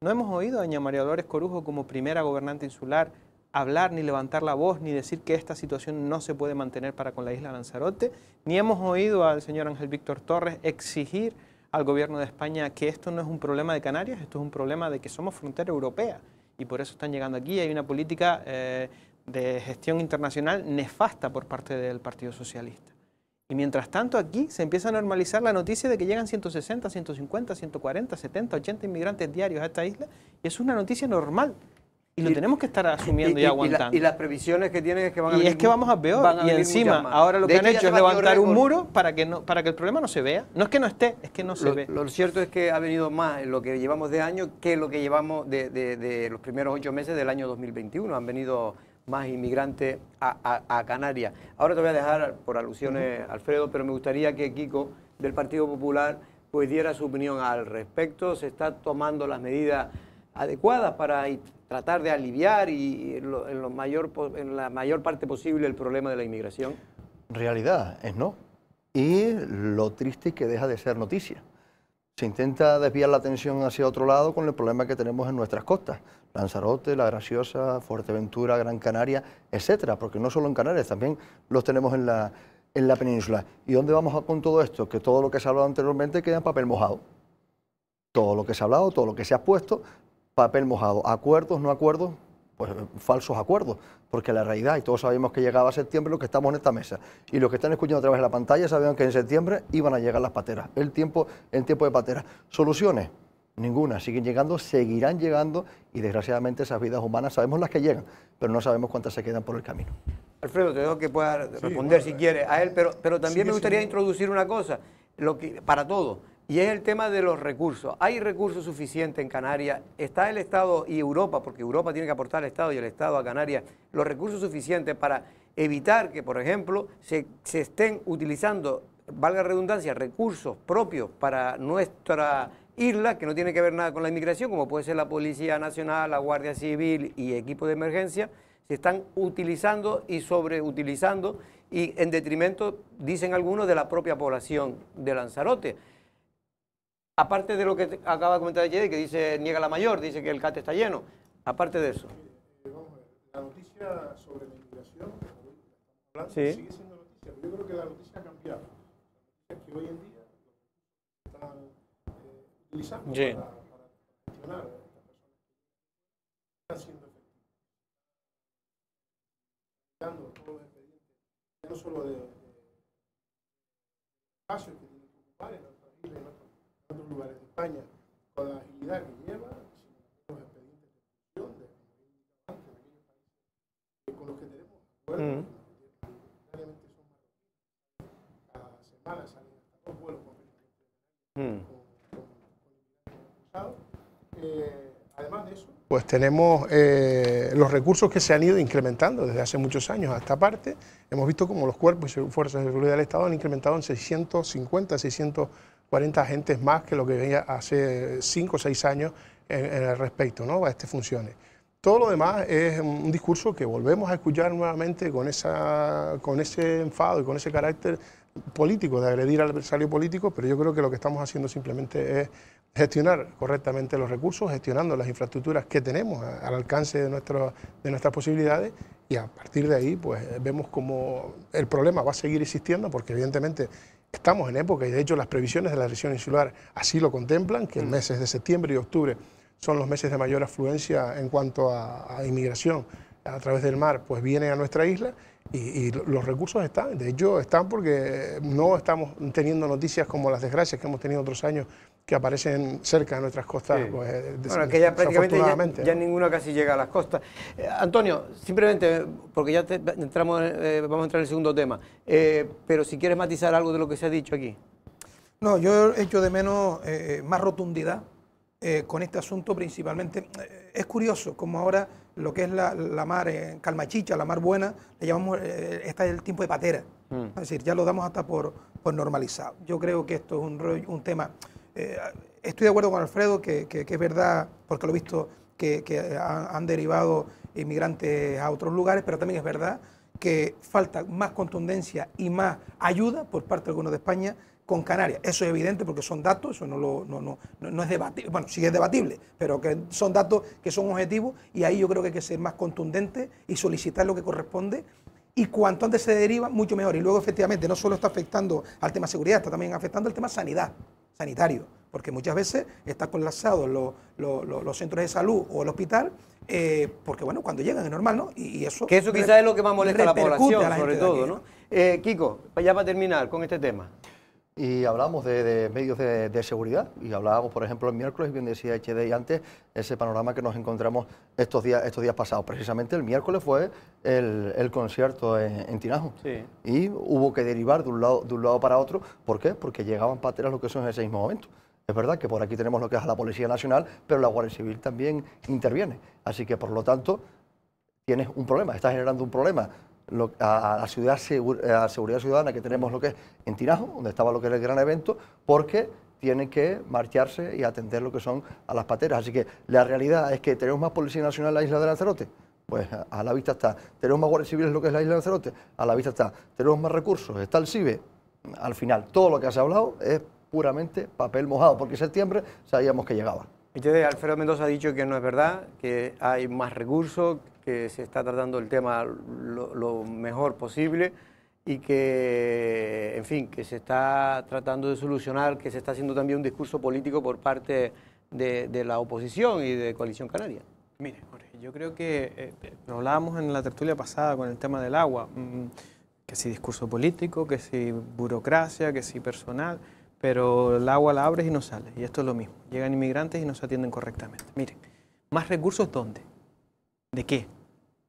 Speaker 6: No hemos oído a doña María Dolores Corujo como primera gobernante insular hablar ni levantar la voz ni decir que esta situación no se puede mantener para con la isla Lanzarote, ni hemos oído al señor Ángel Víctor Torres exigir al Gobierno de España que esto no es un problema de Canarias, esto es un problema de que somos frontera europea y por eso están llegando aquí. Hay una política de gestión internacional nefasta por parte del Partido Socialista. Y mientras tanto aquí se empieza a normalizar la noticia de que llegan 160, 150, 140, 70, 80 inmigrantes diarios a esta isla, y es una noticia normal. Y lo tenemos que estar asumiendo y aguantando.
Speaker 1: Y las previsiones que tienen es que van a
Speaker 6: venir.
Speaker 1: Y
Speaker 6: es que vamos a peor. Y encima, ahora lo que han hecho es levantar un muro para que el problema no se vea. No es que no esté, es que no se ve.
Speaker 1: Lo cierto es que ha venido más en lo que llevamos de año que lo que llevamos de los primeros 8 meses del año 2021. Han venido más inmigrantes a Canarias. Ahora te voy a dejar por alusiones, Alfredo, pero me gustaría que Kiko, del Partido Popular, pues diera su opinión al respecto. Se están tomando las medidas adecuadas para tratar de aliviar en la mayor parte posible el problema de la inmigración.
Speaker 9: Realidad es no. Y lo triste es que deja de ser noticia. Se intenta desviar la atención hacia otro lado con el problema que tenemos en nuestras costas. Lanzarote, La Graciosa, Fuerteventura, Gran Canaria, etcétera, porque no solo en Canarias, también los tenemos en la península. ¿Y dónde vamos con todo esto? Que todo lo que se ha hablado anteriormente queda en papel mojado. Todo lo que se ha hablado, todo lo que se ha puesto, papel mojado. Acuerdos, no acuerdos, pues falsos acuerdos, porque la realidad, y todos sabemos que llegaba septiembre, los que estamos en esta mesa, y los que están escuchando a través de la pantalla sabían que en septiembre iban a llegar las pateras, el tiempo de pateras. ¿Soluciones? Ninguna, siguen llegando, seguirán llegando, y desgraciadamente esas vidas humanas sabemos las que llegan, pero no sabemos cuántas se quedan por el camino.
Speaker 1: Alfredo, te dejo que puedas responder si quieres a él, pero también me gustaría introducir una cosa, para todo, y es el tema de los recursos. ¿Hay recursos suficientes en Canarias? ¿Está el Estado y Europa, porque Europa tiene que aportar al Estado y el Estado a Canarias, los recursos suficientes para evitar que, por ejemplo, se estén utilizando, valga redundancia, recursos propios para nuestra isla, que no tiene que ver nada con la inmigración, como puede ser la Policía Nacional, la Guardia Civil y equipos de emergencia, se están utilizando y sobreutilizando, y en detrimento, dicen algunos, de la propia población de Lanzarote? Aparte de lo que acaba de comentar Jedi, que dice, niega la mayor, dice que el CAT está lleno, aparte de eso.
Speaker 7: Vamos a ver, la noticia sobre la inmigración,
Speaker 1: sí,
Speaker 7: sigue siendo noticia, pero yo creo que la noticia ha cambiado. La noticia es que hoy en día están utilizando para gestionar a estas personas que están siendo efectivas. Dando todos los expedientes, ya no solo de espacios que tienen que ocupar en otras islas, en otros lugares de España, con la agilidad que lleva, sino los expedientes de expulsión de aquellos países con los que tenemos acuerdos, diariamente son marroquíes. Cada semana salen hasta 2 vuelos con además de eso, pues tenemos los recursos que se han ido incrementando desde hace muchos años a esta parte. Hemos visto como los cuerpos y fuerzas de seguridad del Estado han incrementado en 650, 640 agentes más que lo que venía hace 5 o 6 años en el respecto, ¿no?, a estas funciones. Todo lo demás es un discurso que volvemos a escuchar nuevamente con ese enfado y con ese carácter político, de agredir al adversario político, pero yo creo que lo que estamos haciendo simplemente es gestionar correctamente los recursos, gestionando las infraestructuras que tenemos al alcance de nuestras posibilidades, y a partir de ahí pues vemos como el problema va a seguir existiendo, porque evidentemente estamos en época, y de hecho las previsiones de la región insular así lo contemplan, que en meses de septiembre y octubre son los meses de mayor afluencia en cuanto a inmigración a través del mar, pues vienen a nuestra isla, y los recursos están, de hecho están, porque no estamos teniendo noticias como las desgracias que hemos tenido otros años que aparecen cerca de nuestras costas. Sí. Pues,
Speaker 1: bueno, que ya prácticamente ya ninguna casi llega a las costas. Antonio, simplemente, porque ya vamos a entrar en el segundo tema, pero si quieres matizar algo de lo que se ha dicho aquí.
Speaker 8: No, yo echo de menos más rotundidad con este asunto principalmente. Es curioso como ahora lo que es la mar calmachicha, la mar buena, le llamamos, está el tiempo de patera. Es decir, ya lo damos hasta por normalizado. Yo creo que esto es un tema... estoy de acuerdo con Alfredo que es verdad, porque lo he visto, que han derivado inmigrantes a otros lugares, pero también es verdad que falta más contundencia y más ayuda por parte de algunos de España con Canarias. Eso es evidente porque son datos, eso no es debatible, bueno, sí es debatible, pero que son datos que son objetivos, y ahí yo creo que hay que ser más contundente y solicitar lo que corresponde, y cuanto antes se deriva, mucho mejor. Y luego, efectivamente, no solo está afectando al tema seguridad, está también afectando al tema sanitario. porque muchas veces está colapsado los centros de salud o el hospital, porque bueno, cuando llegan es normal, ¿no? Y eso...
Speaker 1: Que eso quizás es lo que más molesta a la población,
Speaker 8: a la
Speaker 1: sobre todo, ¿no? Kiko, ya para terminar con este tema.
Speaker 9: Y hablamos de medios de seguridad, y hablábamos, por ejemplo, el miércoles, bien decía HDI antes, ese panorama que nos encontramos estos días pasados. Precisamente el miércoles fue el concierto en Tinajo.
Speaker 1: Sí.
Speaker 9: Y hubo que derivar de un lado para otro. ¿Por qué? Porque llegaban pateras lo que son en ese mismo momento. Es verdad que por aquí tenemos lo que es la Policía Nacional, pero la Guardia Civil también interviene. Así que, por lo tanto, tienes un problema, estás generando un problema a la seguridad ciudadana que tenemos lo que es en Tinajo, donde estaba lo que es el gran evento, porque tienen que marcharse y atender lo que son a las pateras. Así que la realidad es que tenemos más Policía Nacional en la isla de Lanzarote. Pues a la vista está. Tenemos más Guardia Civil en lo que es la isla de Lanzarote, a la vista está. Tenemos más recursos, está el CIBE. Al final, todo lo que has hablado es puramente papel mojado, porque en septiembre sabíamos que llegaba.
Speaker 1: Alfredo Mendoza ha dicho que no es verdad, que hay más recursos, que se está tratando el tema lo mejor posible y que, en fin, que se está tratando de solucionar, que se está haciendo también un discurso político por parte de la oposición y de Coalición Canaria.
Speaker 6: Mire, Jorge, yo creo que lo hablábamos en la tertulia pasada con el tema del agua, que si discurso político, que si burocracia, que si personal, pero el agua la abres y no sale, y esto es lo mismo. Llegan inmigrantes y no se atienden correctamente. Miren, ¿más recursos dónde? ¿De qué?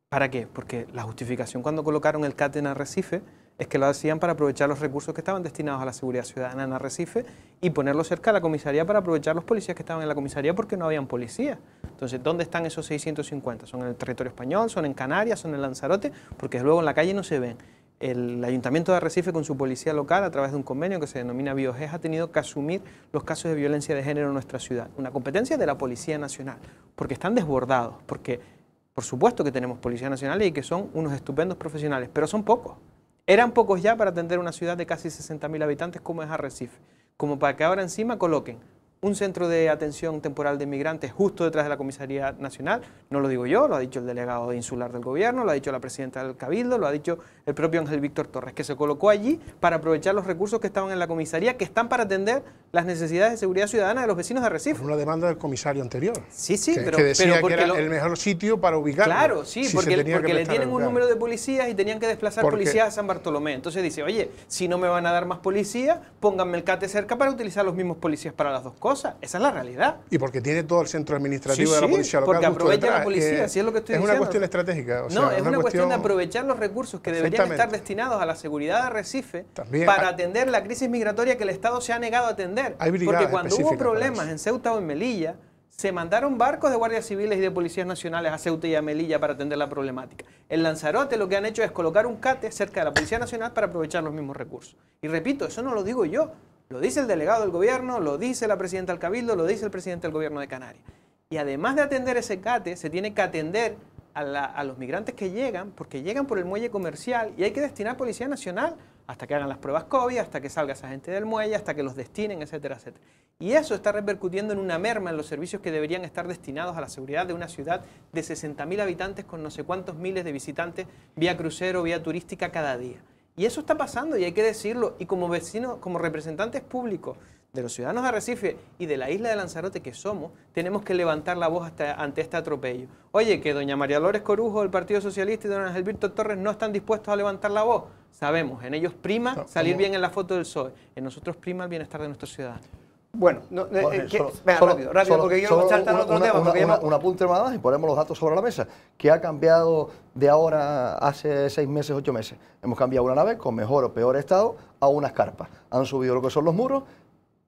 Speaker 6: ¿Para qué? Porque la justificación cuando colocaron el CAT en Arrecife es que lo hacían para aprovechar los recursos que estaban destinados a la seguridad ciudadana en Arrecife y ponerlo cerca de la comisaría para aprovechar los policías que estaban en la comisaría porque no habían policías. Entonces, ¿dónde están esos 650? ¿Son en el territorio español? ¿Son en Canarias? ¿Son en Lanzarote? Porque luego en la calle no se ven. El Ayuntamiento de Arrecife con su policía local, a través de un convenio que se denomina BioGES, ha tenido que asumir los casos de violencia de género en nuestra ciudad. Una competencia de la Policía Nacional, porque están desbordados, porque por supuesto que tenemos Policía Nacional y que son unos estupendos profesionales, pero son pocos. Eran pocos ya para atender una ciudad de casi 60.000 habitantes como es Arrecife, como para que ahora encima coloquen un centro de atención temporal de inmigrantes justo detrás de la Comisaría Nacional. No lo digo yo, lo ha dicho el delegado insular del gobierno, lo ha dicho la presidenta del Cabildo, lo ha dicho el propio Ángel Víctor Torres, que se colocó allí para aprovechar los recursos que estaban en la comisaría, que están para atender las necesidades de seguridad ciudadana de los vecinos de Arrecife.
Speaker 7: Una demanda del comisario anterior.
Speaker 6: Sí, sí,
Speaker 7: que decía que era el mejor sitio para ubicarlo.
Speaker 6: Claro, sí, porque le tienen un número de policías y tenían que desplazar policías a San Bartolomé. Entonces dice, oye, si no me van a dar más policías, pónganme el CATE cerca para utilizar los mismos policías para las dos cosas. Esa es la realidad.
Speaker 7: Y porque tiene todo el centro administrativo de la policía local.
Speaker 6: Porque aprovecha la policía, así es lo que estoy diciendo.
Speaker 7: Es una cuestión estratégica.
Speaker 6: No, es una cuestión de aprovechar los recursos que deberían estar destinados a la seguridad de Arrecife para atender la crisis migratoria que el Estado se ha negado a atender. Porque cuando hubo problemas en Ceuta o en Melilla, se mandaron barcos de guardias civiles y de policías nacionales a Ceuta y a Melilla para atender la problemática. En Lanzarote lo que han hecho es colocar un CATE cerca de la Policía Nacional para aprovechar los mismos recursos. Y repito, eso no lo digo yo. Lo dice el delegado del gobierno, lo dice la presidenta del Cabildo, lo dice el presidente del gobierno de Canarias. Y además de atender ese CATE, se tiene que atender a los migrantes que llegan, porque llegan por el muelle comercial y hay que destinar Policía Nacional hasta que hagan las pruebas COVID, hasta que salga esa gente del muelle, hasta que los destinen, etcétera, etcétera. Y eso está repercutiendo en una merma en los servicios que deberían estar destinados a la seguridad de una ciudad de 60.000 habitantes con no sé cuántos miles de visitantes vía crucero, vía turística cada día. Y eso está pasando y hay que decirlo. Y como vecinos, como representantes públicos de los ciudadanos de Arrecife y de la isla de Lanzarote que somos, tenemos que levantar la voz ante este atropello. Oye, que doña María Dolores Corujo del Partido Socialista y don Ángel Víctor Torres no están dispuestos a levantar la voz. Sabemos, en ellos prima salir bien en la foto del PSOE, en nosotros prima el bienestar de nuestros ciudadanos.
Speaker 1: Bueno, rápido, porque quiero saltar otro tema.
Speaker 9: Un apunte más y ponemos los datos sobre la mesa. ¿Qué ha cambiado de ahora hace 6 meses, 8 meses? Hemos cambiado una nave con mejor o peor estado a unas carpas. Han subido lo que son los muros,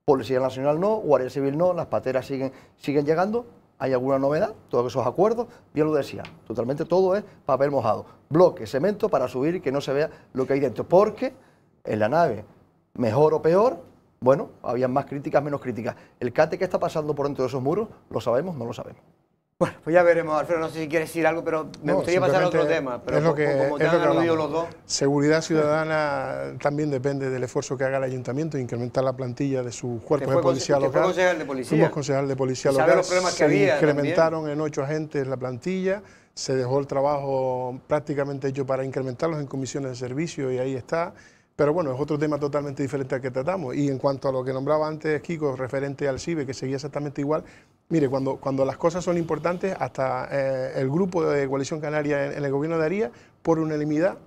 Speaker 9: Policía Nacional no, Guardia Civil no, las pateras siguen llegando. ¿Hay alguna novedad? Todos esos acuerdos, bien lo decía, totalmente todo es papel mojado. Bloque, cemento para subir y que no se vea lo que hay dentro. Porque en la nave, mejor o peor, bueno, había más críticas, menos críticas. El CATE que está pasando por dentro de esos muros, ¿lo sabemos? No lo sabemos.
Speaker 1: Bueno, pues ya veremos, Alfredo, no sé si quieres decir algo, pero me gustaría pasar a otro tema. Pero
Speaker 7: es lo que,
Speaker 1: como te han aludido los dos.
Speaker 7: Seguridad ciudadana también depende del esfuerzo que haga el ayuntamiento, incrementar la plantilla de su cuerpo de policía local.
Speaker 1: Fue concejal de policía.
Speaker 7: Fuimos concejal de policía local. Los problemas que había incrementaron en 8 agentes la plantilla. Se dejó el trabajo prácticamente hecho para incrementarlos en comisiones de servicio y ahí está. Pero bueno, es otro tema totalmente diferente al que tratamos. Y en cuanto a lo que nombraba antes Kiko, referente al CIBE, que seguía exactamente igual, mire, cuando las cosas son importantes, hasta el grupo de Coalición Canaria en el gobierno de Aría, por unanimidad,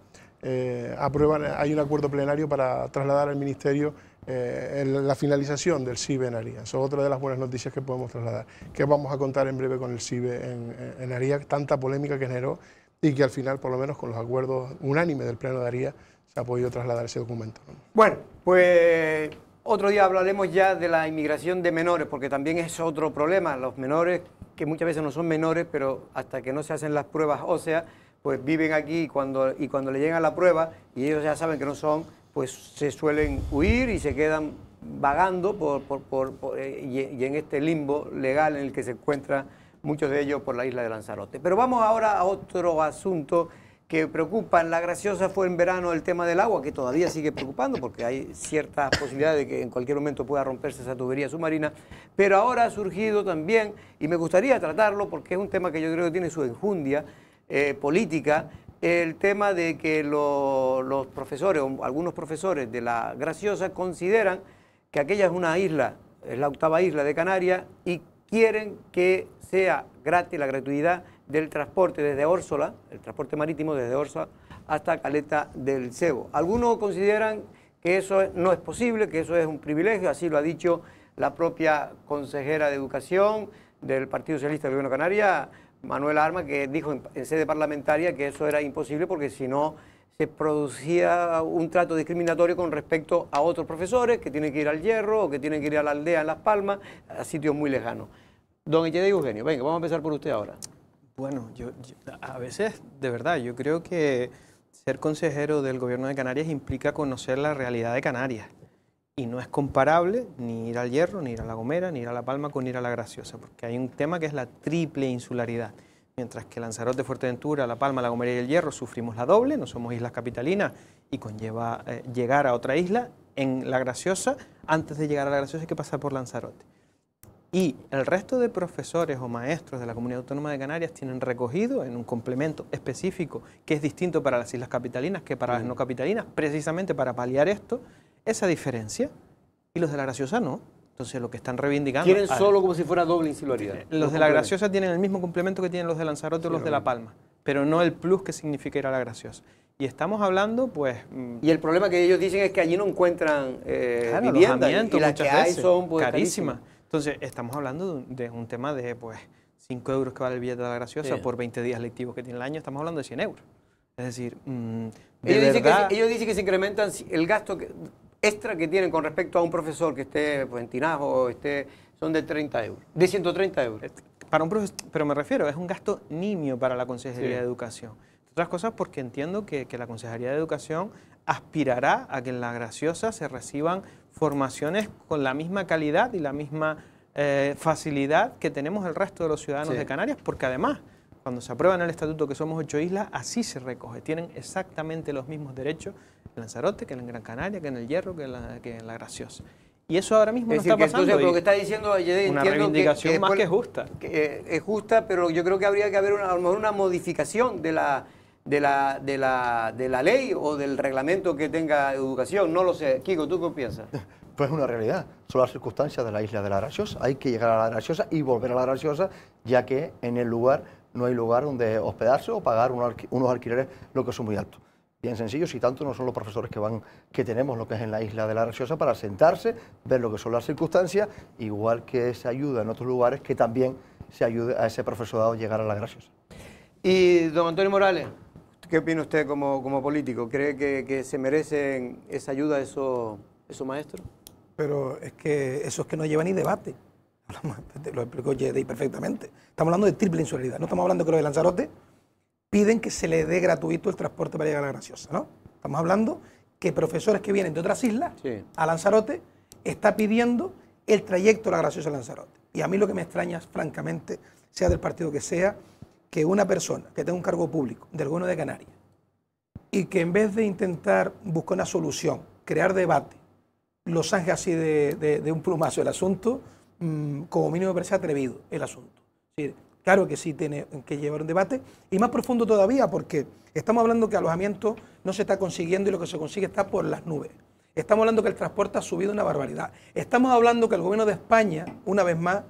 Speaker 7: aprueban, hay un acuerdo plenario para trasladar al Ministerio la finalización del CIBE en Aría. Eso es otra de las buenas noticias que podemos trasladar, que vamos a contar en breve con el CIBE en Aría, tanta polémica que generó y que al final, por lo menos con los acuerdos unánimes del Pleno de Aría, se ha podido trasladar ese documento, ¿no?
Speaker 1: Bueno, pues otro día hablaremos ya de la inmigración de menores, porque también es otro problema. Los menores, que muchas veces no son menores, pero hasta que no se hacen las pruebas óseas, pues viven aquí y cuando le llegan la prueba y ellos ya saben que no son, pues se suelen huir y se quedan vagando y en este limbo legal en el que se encuentran muchos de ellos por la isla de Lanzarote. Pero vamos ahora a otro asunto que preocupa. En La Graciosa fue en verano el tema del agua, que todavía sigue preocupando porque hay ciertas posibilidades de que en cualquier momento pueda romperse esa tubería submarina, pero ahora ha surgido también, y me gustaría tratarlo porque es un tema que yo creo que tiene su enjundia política, el tema de que los profesores, o algunos profesores de La Graciosa, consideran que aquella es una isla, es la 8ª isla de Canarias, y quieren que sea gratis, la gratuidad del transporte desde Órsola, el transporte marítimo desde Órsola hasta Caleta del Cebo. Algunos consideran que eso no es posible, que eso es un privilegio, así lo ha dicho la propia consejera de Educación del Partido Socialista del Gobierno de Canarias, Manuela Armas, que dijo en sede parlamentaria que eso era imposible porque si no se producía un trato discriminatorio con respecto a otros profesores que tienen que ir al Hierro o que tienen que ir a la aldea en Las Palmas, a sitios muy lejanos. Don Echeday Eugenio, venga, vamos a empezar por usted ahora.
Speaker 6: Bueno, yo a veces, de verdad, yo creo que ser consejero del Gobierno de Canarias implica conocer la realidad de Canarias. Y no es comparable ni ir al Hierro, ni ir a La Gomera, ni ir a La Palma con ir a La Graciosa, porque hay un tema que es la triple insularidad. Mientras que Lanzarote, Fuerteventura, La Palma, La Gomera y el Hierro sufrimos la doble, no somos islas capitalinas y conlleva llegar a otra isla. En La Graciosa, antes de llegar a La Graciosa hay que pasar por Lanzarote. Y el resto de profesores o maestros de la Comunidad Autónoma de Canarias tienen recogido en un complemento específico que es distinto para las islas capitalinas que para las no capitalinas, precisamente para paliar esto, esa diferencia, y los de La Graciosa no. Entonces lo que están reivindicando...
Speaker 1: Quieren solo como si fuera doble insularidad.
Speaker 6: Los de La Graciosa tienen el mismo complemento que tienen los de Lanzarote o los de La Palma, pero no el plus que significa ir a La Graciosa. Y estamos hablando, pues...
Speaker 1: Y el problema que ellos dicen es que allí no encuentran vivienda, y las que hay son pues,
Speaker 6: carísimas. Entonces, estamos hablando de un tema de, pues, 5 euros que vale el billete de La Graciosa por 20 días lectivos que tiene el año, estamos hablando de 100 euros. Es decir,
Speaker 1: ellos dicen que se incrementan el gasto extra que tienen con respecto a un profesor que esté pues, en Tinajo, son de 30 euros, de 130 euros.
Speaker 6: Para un profesor, pero me refiero, es un gasto nimio para la Consejería de Educación. Otras cosas porque entiendo que la Consejería de Educación aspirará a que en La Graciosa se reciban formaciones con la misma calidad y la misma facilidad que tenemos el resto de los ciudadanos de Canarias, porque además, cuando se aprueba en el Estatuto que somos 8 islas, así se recoge. Tienen exactamente los mismos derechos en Lanzarote, que en Gran Canaria, que en el Hierro, que en La Graciosa. Y eso ahora mismo no está pasando.
Speaker 1: Entonces, lo que está diciendo Echeday,
Speaker 6: una reivindicación más que justa.
Speaker 1: Que es justa, pero yo creo que habría que haber a lo mejor una modificación de la ley o del reglamento que tenga educación. No lo sé. Kiko, ¿tú qué piensas?
Speaker 9: Pues es una realidad. Son las circunstancias de la isla de La Graciosa. Hay que llegar a La Graciosa y volver a La Graciosa, ya que en el lugar no hay lugar donde hospedarse o pagar unos alquileres, lo que son muy altos. Bien sencillo, si tanto no son los profesores que tenemos lo que es en la isla de La Graciosa para sentarse, ver lo que son las circunstancias, igual que se ayuda en otros lugares, que también se ayude a ese profesorado a llegar a La Graciosa.
Speaker 1: Y don Antonio Morales, ¿qué opina usted como político? ¿Cree que se merecen esa ayuda esos maestros?
Speaker 8: Pero es que eso es que no lleva ni debate. Lo explicó Echeday perfectamente. Estamos hablando de triple insularidad. No estamos hablando que los de Lanzarote piden que se les dé gratuito el transporte para llegar a La Graciosa, ¿no? Estamos hablando que profesores que vienen de otras islas a Lanzarote está pidiendo el trayecto a La Graciosa a Lanzarote. Y a mí lo que me extraña, francamente, sea del partido que sea, que una persona que tenga un cargo público del Gobierno de Canarias y que en vez de intentar buscar una solución, crear debate, lo zanje así de un plumazo el asunto, como mínimo me parece atrevido el asunto. Es decir, Claro que sí tiene que llevar un debate, y más profundo todavía, porque estamos hablando que alojamiento no se está consiguiendo y lo que se consigue está por las nubes. Estamos hablando que el transporte ha subido una barbaridad. Estamos hablando que el gobierno de España, una vez más,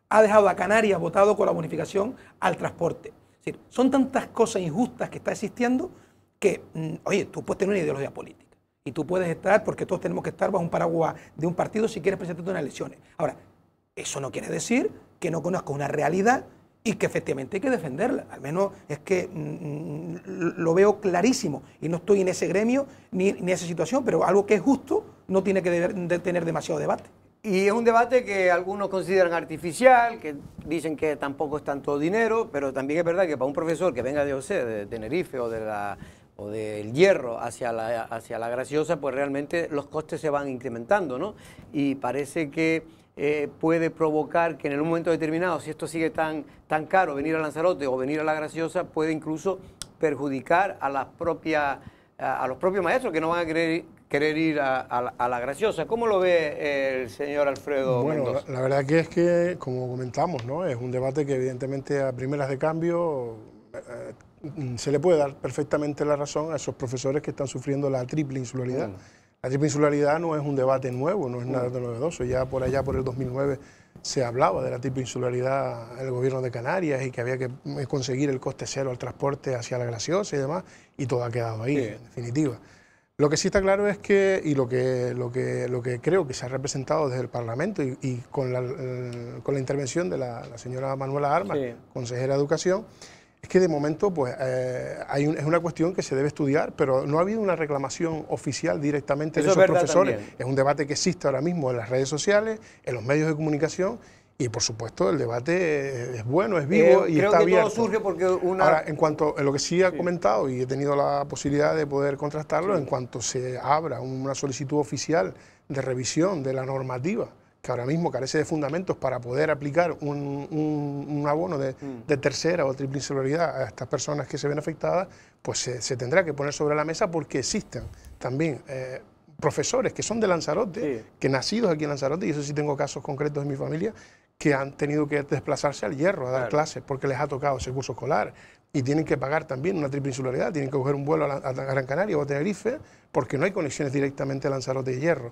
Speaker 8: ha dejado a Canarias votado con la bonificación al transporte. Es decir, son tantas cosas injustas que está existiendo que, oye, tú puedes tener una ideología política y tú puedes estar, porque todos tenemos que estar bajo un paraguas de un partido si quieres presentarte unas elecciones. Ahora, eso no quiere decir que no conozca una realidad y que efectivamente hay que defenderla. Al menos es que lo veo clarísimo y no estoy en ese gremio ni en esa situación, pero algo que es justo no tiene que tener demasiado debate.
Speaker 1: Y es un debate que algunos consideran artificial, que dicen que tampoco es tanto dinero, pero también es verdad que para un profesor que venga de Tenerife o del Hierro hacia la Graciosa, pues realmente los costes se van incrementando, ¿no? Y parece que puede provocar que en un momento determinado, si esto sigue tan caro, venir a Lanzarote o venir a la Graciosa, puede incluso perjudicar a los propios maestros que no van a querer ir a la Graciosa. ¿Cómo lo ve el señor Alfredo Mendoza?
Speaker 7: La verdad que es que, como comentamos, ¿no? Es un debate que evidentemente a primeras de cambio se le puede dar perfectamente la razón a esos profesores que están sufriendo la triple insularidad. La triple insularidad no es un debate nuevo, no es nada de novedoso. Ya por allá, por el 2009, se hablaba de la triple insularidad en el gobierno de Canarias y que había que conseguir el coste cero al transporte hacia la Graciosa y demás, y todo ha quedado ahí, en definitiva. Lo que sí está claro es que, y lo que creo que se ha representado desde el Parlamento y con la intervención de la señora Manuela Armas, consejera de Educación, es que de momento pues, es una cuestión que se debe estudiar, pero no ha habido una reclamación oficial directamente de esos profesores. También. Es un debate que existe ahora mismo en las redes sociales, en los medios de comunicación, y por supuesto el debate es bueno, es vivo y está abierto. Creo que todo
Speaker 1: surge porque
Speaker 7: Ahora, en cuanto a lo que sí ha comentado, y he tenido la posibilidad de poder contrastarlo, en cuanto se abra una solicitud oficial de revisión de la normativa, que ahora mismo carece de fundamentos para poder aplicar un abono de tercera o triple insularidad a estas personas que se ven afectadas, pues se tendrá que poner sobre la mesa, porque existen también profesores que son de Lanzarote, que nacidos aquí en Lanzarote, y eso sí tengo casos concretos en mi familia, que han tenido que desplazarse al Hierro a dar clases porque les ha tocado ese curso escolar y tienen que pagar también una triple insularidad, tienen que coger un vuelo a Gran Canaria o a Tenerife porque no hay conexiones directamente a Lanzarote y Hierro.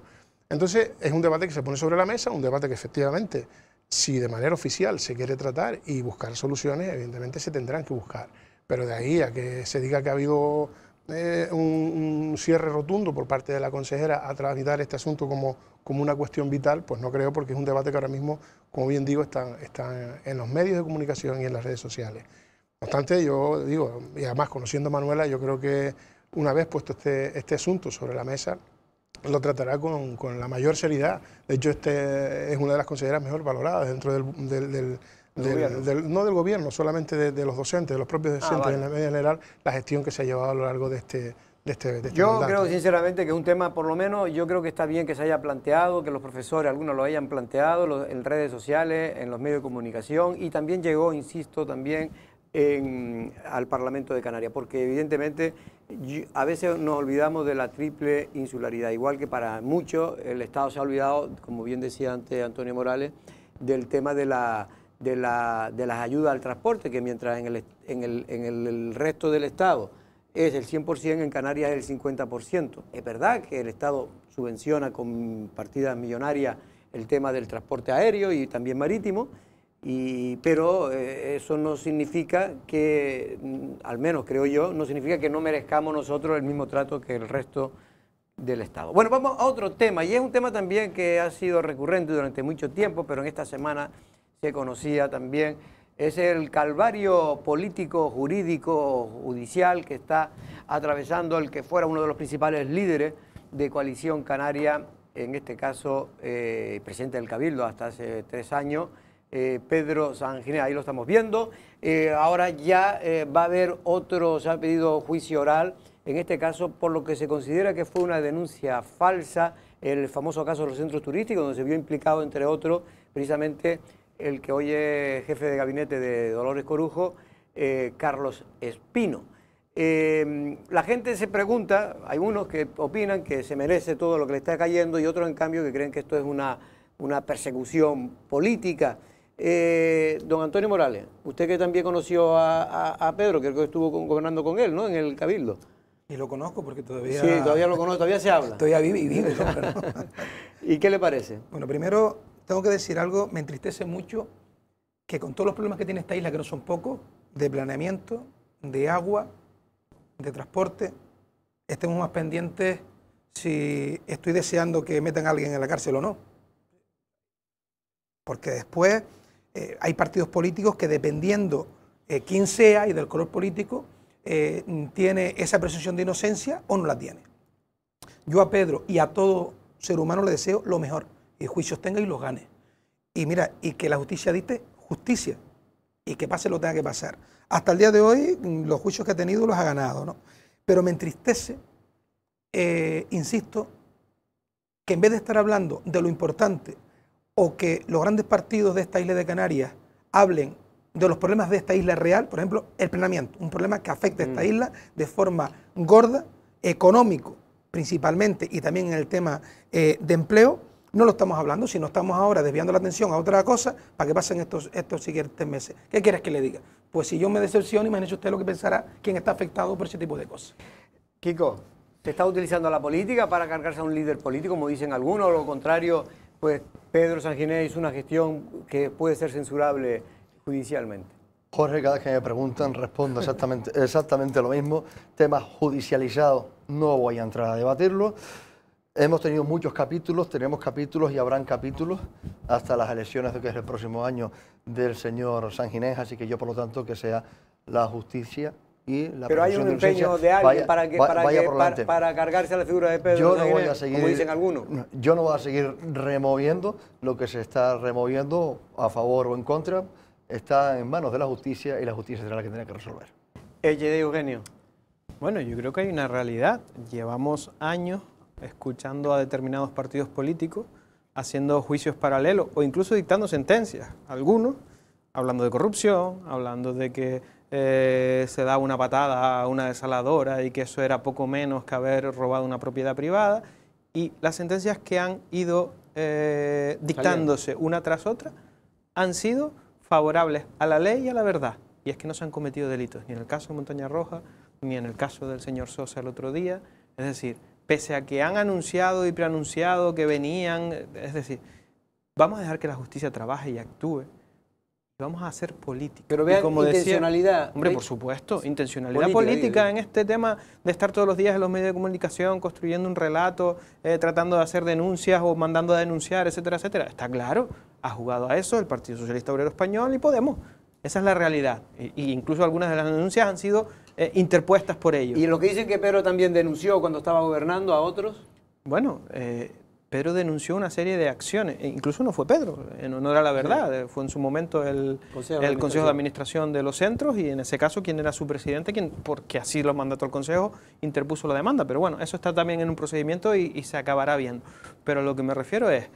Speaker 7: Entonces, es un debate que se pone sobre la mesa, un debate que efectivamente, si de manera oficial se quiere tratar y buscar soluciones, evidentemente se tendrán que buscar. Pero de ahí a que se diga que ha habido un cierre rotundo por parte de la consejera a tramitar este asunto como una cuestión vital, pues no creo, porque es un debate que ahora mismo, como bien digo, está en los medios de comunicación y en las redes sociales. No obstante, yo digo, y además conociendo a Manuela, yo creo que una vez puesto este asunto sobre la mesa, lo tratará con la mayor seriedad. De hecho, es una de las consejeras mejor valoradas dentro no del gobierno, solamente de los docentes, de los propios docentes, en general, la gestión que se ha llevado a lo largo de este
Speaker 1: Yo
Speaker 7: mandato.
Speaker 1: creo sinceramente que es un tema, por lo menos, yo creo que está bien que se haya planteado, que los profesores, algunos lo hayan planteado en redes sociales, en los medios de comunicación, y también llegó, insisto, también al Parlamento de Canarias, porque evidentemente a veces nos olvidamos de la triple insularidad, igual que para muchos el Estado se ha olvidado, como bien decía antes Antonio Morales, del tema de las ayudas al transporte, que mientras en el resto del Estado es el 100%, en Canarias es el 50%. Es verdad que el Estado subvenciona con partidas millonarias el tema del transporte aéreo y también marítimo, pero eso no significa que, al menos creo yo, no significa que no merezcamos nosotros el mismo trato que el resto del Estado. Bueno, vamos a otro tema, y es un tema también que ha sido recurrente durante mucho tiempo, pero en esta semana se conocía también. Es el calvario político, jurídico, judicial que está atravesando el que fuera uno de los principales líderes de Coalición Canaria, en este caso presidente del Cabildo hasta hace 3 años, Pedro San Ginés. Ahí lo estamos viendo. Ahora ya va a haber se ha pedido juicio oral, en este caso por lo que se considera que fue una denuncia falsa, el famoso caso de los centros turísticos, donde se vio implicado, entre otros, precisamente el que hoy es jefe de gabinete de Dolores Corujo, Carlos Espino. La gente se pregunta, hay unos que opinan que se merece todo lo que le está cayendo y otros en cambio que creen que esto es una persecución política. Don Antonio Morales, usted que también conoció a Pedro, que creo que estuvo gobernando con él, ¿no?, en el Cabildo.
Speaker 8: Y lo conozco porque todavía...
Speaker 1: Sí, todavía lo conozco, todavía se habla.
Speaker 8: Todavía vive, ¿no?
Speaker 1: ¿Y qué le parece?
Speaker 8: Bueno, primero tengo que decir algo, me entristece mucho que con todos los problemas que tiene esta isla, que no son pocos, de planeamiento, de agua, de transporte, estemos más pendientes si estoy deseando que metan a alguien en la cárcel o no. Porque después hay partidos políticos que dependiendo quién sea y del color político, tiene esa presunción de inocencia o no la tiene. Yo a Pedro y a todo ser humano le deseo lo mejor, y juicios tenga y los gane. Y mira, y que la justicia dicte justicia, y que pase lo que tenga que pasar. Hasta el día de hoy, los juicios que ha tenido los ha ganado, ¿no? Pero me entristece, insisto, que en vez de estar hablando de lo importante, o que los grandes partidos de esta isla de Canarias hablen de los problemas de esta isla real, por ejemplo, el planeamiento, un problema que afecta a esta isla de forma gorda, económico principalmente, y también en el tema de empleo, no lo estamos hablando, sino estamos ahora desviando la atención a otra cosa para que pasen estos siguientes meses. ¿Qué quieres que le diga? Pues si yo me decepciono, imagínese usted lo que pensará quien está afectado por ese tipo de cosas.
Speaker 1: Kiko, ¿se está utilizando la política para cargarse a un líder político, como dicen algunos, o lo contrario, pues Pedro Sanginés hizo una gestión que puede ser censurable judicialmente?
Speaker 9: Jorge, cada vez que me preguntan respondo exactamente lo mismo. Tema judicializado, no voy a entrar a debatirlo. Hemos tenido muchos capítulos, tenemos capítulos y habrán capítulos hasta las elecciones de que es el próximo año del señor Sanginés, así que yo por lo tanto que sea la justicia y la...
Speaker 1: Pero hay un empeño de alguien para cargarse a la figura de Pedro Sanginés, como dicen algunos.
Speaker 9: Yo no voy a seguir removiendo lo que se está removiendo a favor o en contra. Está en manos de la justicia y la justicia será la que tiene que resolver.
Speaker 1: Eugenio.
Speaker 6: Bueno, yo creo que hay una realidad. Llevamos años escuchando a determinados partidos políticos haciendo juicios paralelos o incluso dictando sentencias. Algunos hablando de corrupción, hablando de que se da una patada a una desaladora y que eso era poco menos que haber robado una propiedad privada. Y las sentencias que han ido dictándose una tras otra han sido favorables a la ley y a la verdad. Y es que no se han cometido delitos, ni en el caso de Montaña Roja, ni en el caso del señor Sosa el otro día. Es decir, pese a que han anunciado y preanunciado que venían, es decir, vamos a dejar que la justicia trabaje y actúe. Vamos a hacer política.
Speaker 1: Pero vean, como intencionalidad.
Speaker 6: Decía, hombre, por supuesto, intencionalidad política en este tema de estar todos los días en los medios de comunicación, construyendo un relato, tratando de hacer denuncias o mandando a denunciar, etcétera, etcétera. Está claro, ha jugado a eso el Partido Socialista Obrero Español y Podemos. Esa es la realidad. Y incluso algunas de las denuncias han sido interpuestas por ellos.
Speaker 1: ¿Y lo que dicen que Pedro también denunció cuando estaba gobernando a otros?
Speaker 6: Bueno, Pedro denunció una serie de acciones, incluso no fue Pedro, no era la verdad, fue en su momento el Consejo de Administración de los Centros y en ese caso quien era su presidente, porque así lo mandató el Consejo, interpuso la demanda. Pero bueno, eso está también en un procedimiento y se acabará viendo. Pero lo que me refiero es,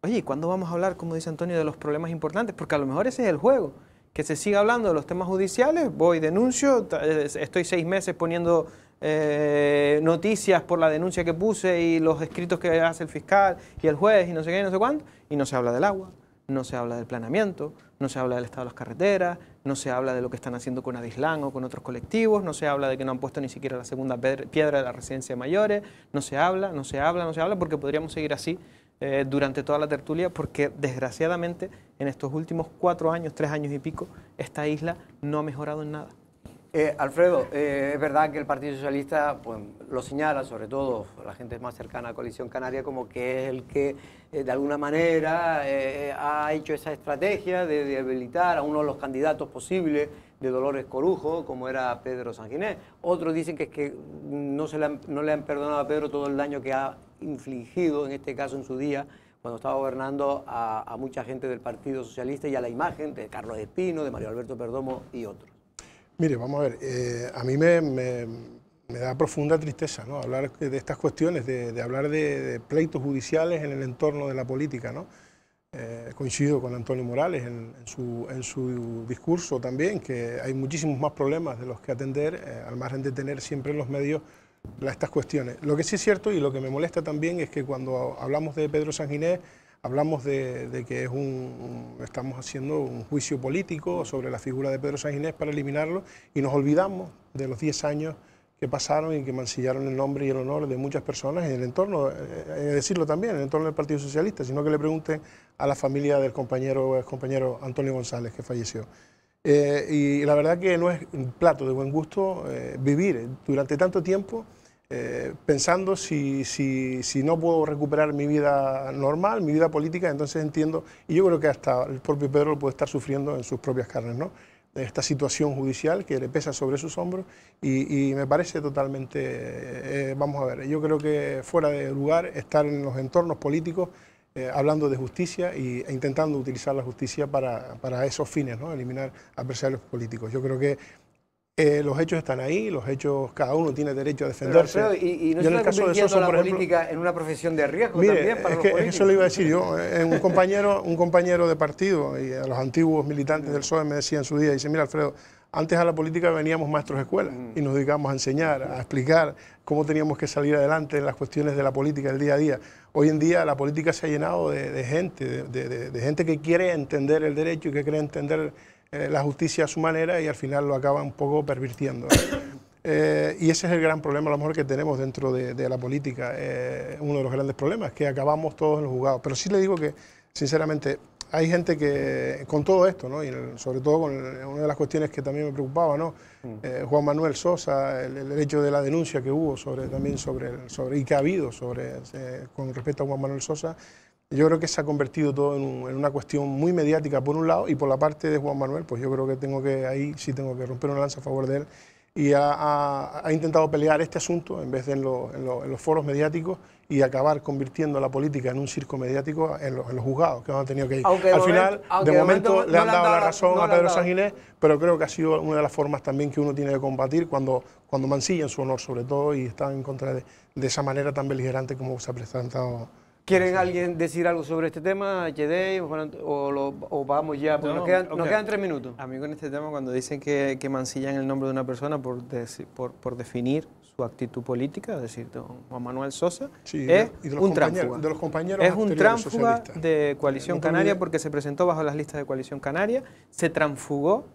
Speaker 6: oye, ¿cuándo vamos a hablar, como dice Antonio, de los problemas importantes? Porque a lo mejor ese es el juego, que se siga hablando de los temas judiciales, voy, denuncio, estoy 6 meses poniendo noticias por la denuncia que puse y los escritos que hace el fiscal y el juez y no sé qué y no sé cuánto, y no se habla del agua, no se habla del planeamiento, no se habla del estado de las carreteras, no se habla de lo que están haciendo con Adislán o con otros colectivos, no se habla de que no han puesto ni siquiera la segunda piedra de la residencia de mayores, no se habla, porque podríamos seguir así durante toda la tertulia, porque desgraciadamente en estos últimos 4 años, 3 años y pico, esta isla no ha mejorado en nada.
Speaker 1: Alfredo, es verdad que el Partido Socialista pues, lo señala, sobre todo la gente más cercana a Coalición Canaria, como que es el que de alguna manera ha hecho esa estrategia de debilitar a uno de los candidatos posibles de Dolores Corujo, como era Pedro Sanginés. Otros dicen que es que no le han perdonado a Pedro todo el daño que ha infligido, en este caso en su día, cuando estaba gobernando a mucha gente del Partido Socialista y a la imagen de Carlos Espino, de Mario Alberto Perdomo y otros.
Speaker 7: Mire, vamos a ver, a mí me da profunda tristeza, ¿no?, hablar de estas cuestiones, de hablar de pleitos judiciales en el entorno de la política, ¿no? Coincido con Antonio Morales en su discurso también, que hay muchísimos más problemas de los que atender, al margen de tener siempre en los medios estas cuestiones. Lo que sí es cierto y lo que me molesta también es que cuando hablamos de Pedro Sanginés, hablamos de que estamos haciendo un juicio político sobre la figura de Pedro Sanginés para eliminarlo y nos olvidamos de los 10 años que pasaron y que mancillaron el nombre y el honor de muchas personas en el entorno, decirlo también, en el entorno del Partido Socialista, sino que le pregunten a la familia del excompañero Antonio González, que falleció. Y la verdad que no es un plato de buen gusto vivir durante tanto tiempo pensando si no puedo recuperar mi vida normal, mi vida política, entonces entiendo, y yo creo que hasta el propio Pedro lo puede estar sufriendo en sus propias carnes, ¿no? Esta situación judicial que le pesa sobre sus hombros y me parece totalmente, vamos a ver, yo creo que fuera de lugar estar en los entornos políticos hablando de justicia e intentando utilizar la justicia para esos fines, ¿no? Eliminar adversarios políticos. Yo creo que los hechos están ahí, los hechos, cada uno tiene derecho a defenderse.
Speaker 1: Pero, Alfredo, ¿y no se está convirtiendo la política en una profesión de riesgo también para los políticos?
Speaker 7: Eso lo iba a decir yo. Un compañero de partido y a los antiguos militantes del PSOE me decía en su día, dice, mira Alfredo, antes a la política veníamos maestros de escuela y nos dedicábamos a enseñar, a explicar cómo teníamos que salir adelante en las cuestiones de la política del día a día. Hoy en día la política se ha llenado de gente que quiere entender el derecho y que quiere entender la justicia a su manera y al final lo acaba un poco pervirtiendo. Y ese es el gran problema a lo mejor que tenemos dentro de la política, uno de los grandes problemas, que acabamos todos en los juzgados. Pero sí le digo que, sinceramente, hay gente que, con todo esto, ¿no? Y sobre todo con una de las cuestiones que también me preocupaba, ¿no? Juan Manuel Sosa, el hecho de la denuncia que hubo y que ha habido con respecto a Juan Manuel Sosa, yo creo que se ha convertido todo en una cuestión muy mediática por un lado y por la parte de Juan Manuel, pues yo creo que ahí sí tengo que romper una lanza a favor de él y ha intentado pelear este asunto en vez de en los foros mediáticos y acabar convirtiendo la política en un circo mediático en los juzgados, que han tenido que ir. Al final, de momento le han dado la razón a Pedro Sanginés, pero creo que ha sido una de las formas también que uno tiene que combatir cuando mancillan su honor sobre todo y están en contra de esa manera tan beligerante como se ha presentado.
Speaker 1: ¿Quieren alguien decir algo sobre este tema, HD, o vamos ya? Porque nos quedan 3 minutos.
Speaker 6: A mí con este tema, cuando dicen que mancillan el nombre de una persona por definir su actitud política, es decir, Juan Manuel Sosa, es un tránsfuga.
Speaker 7: De los compañeros
Speaker 6: es un tránsfuga de Coalición Canaria porque se presentó bajo las listas de Coalición Canaria, se transfugó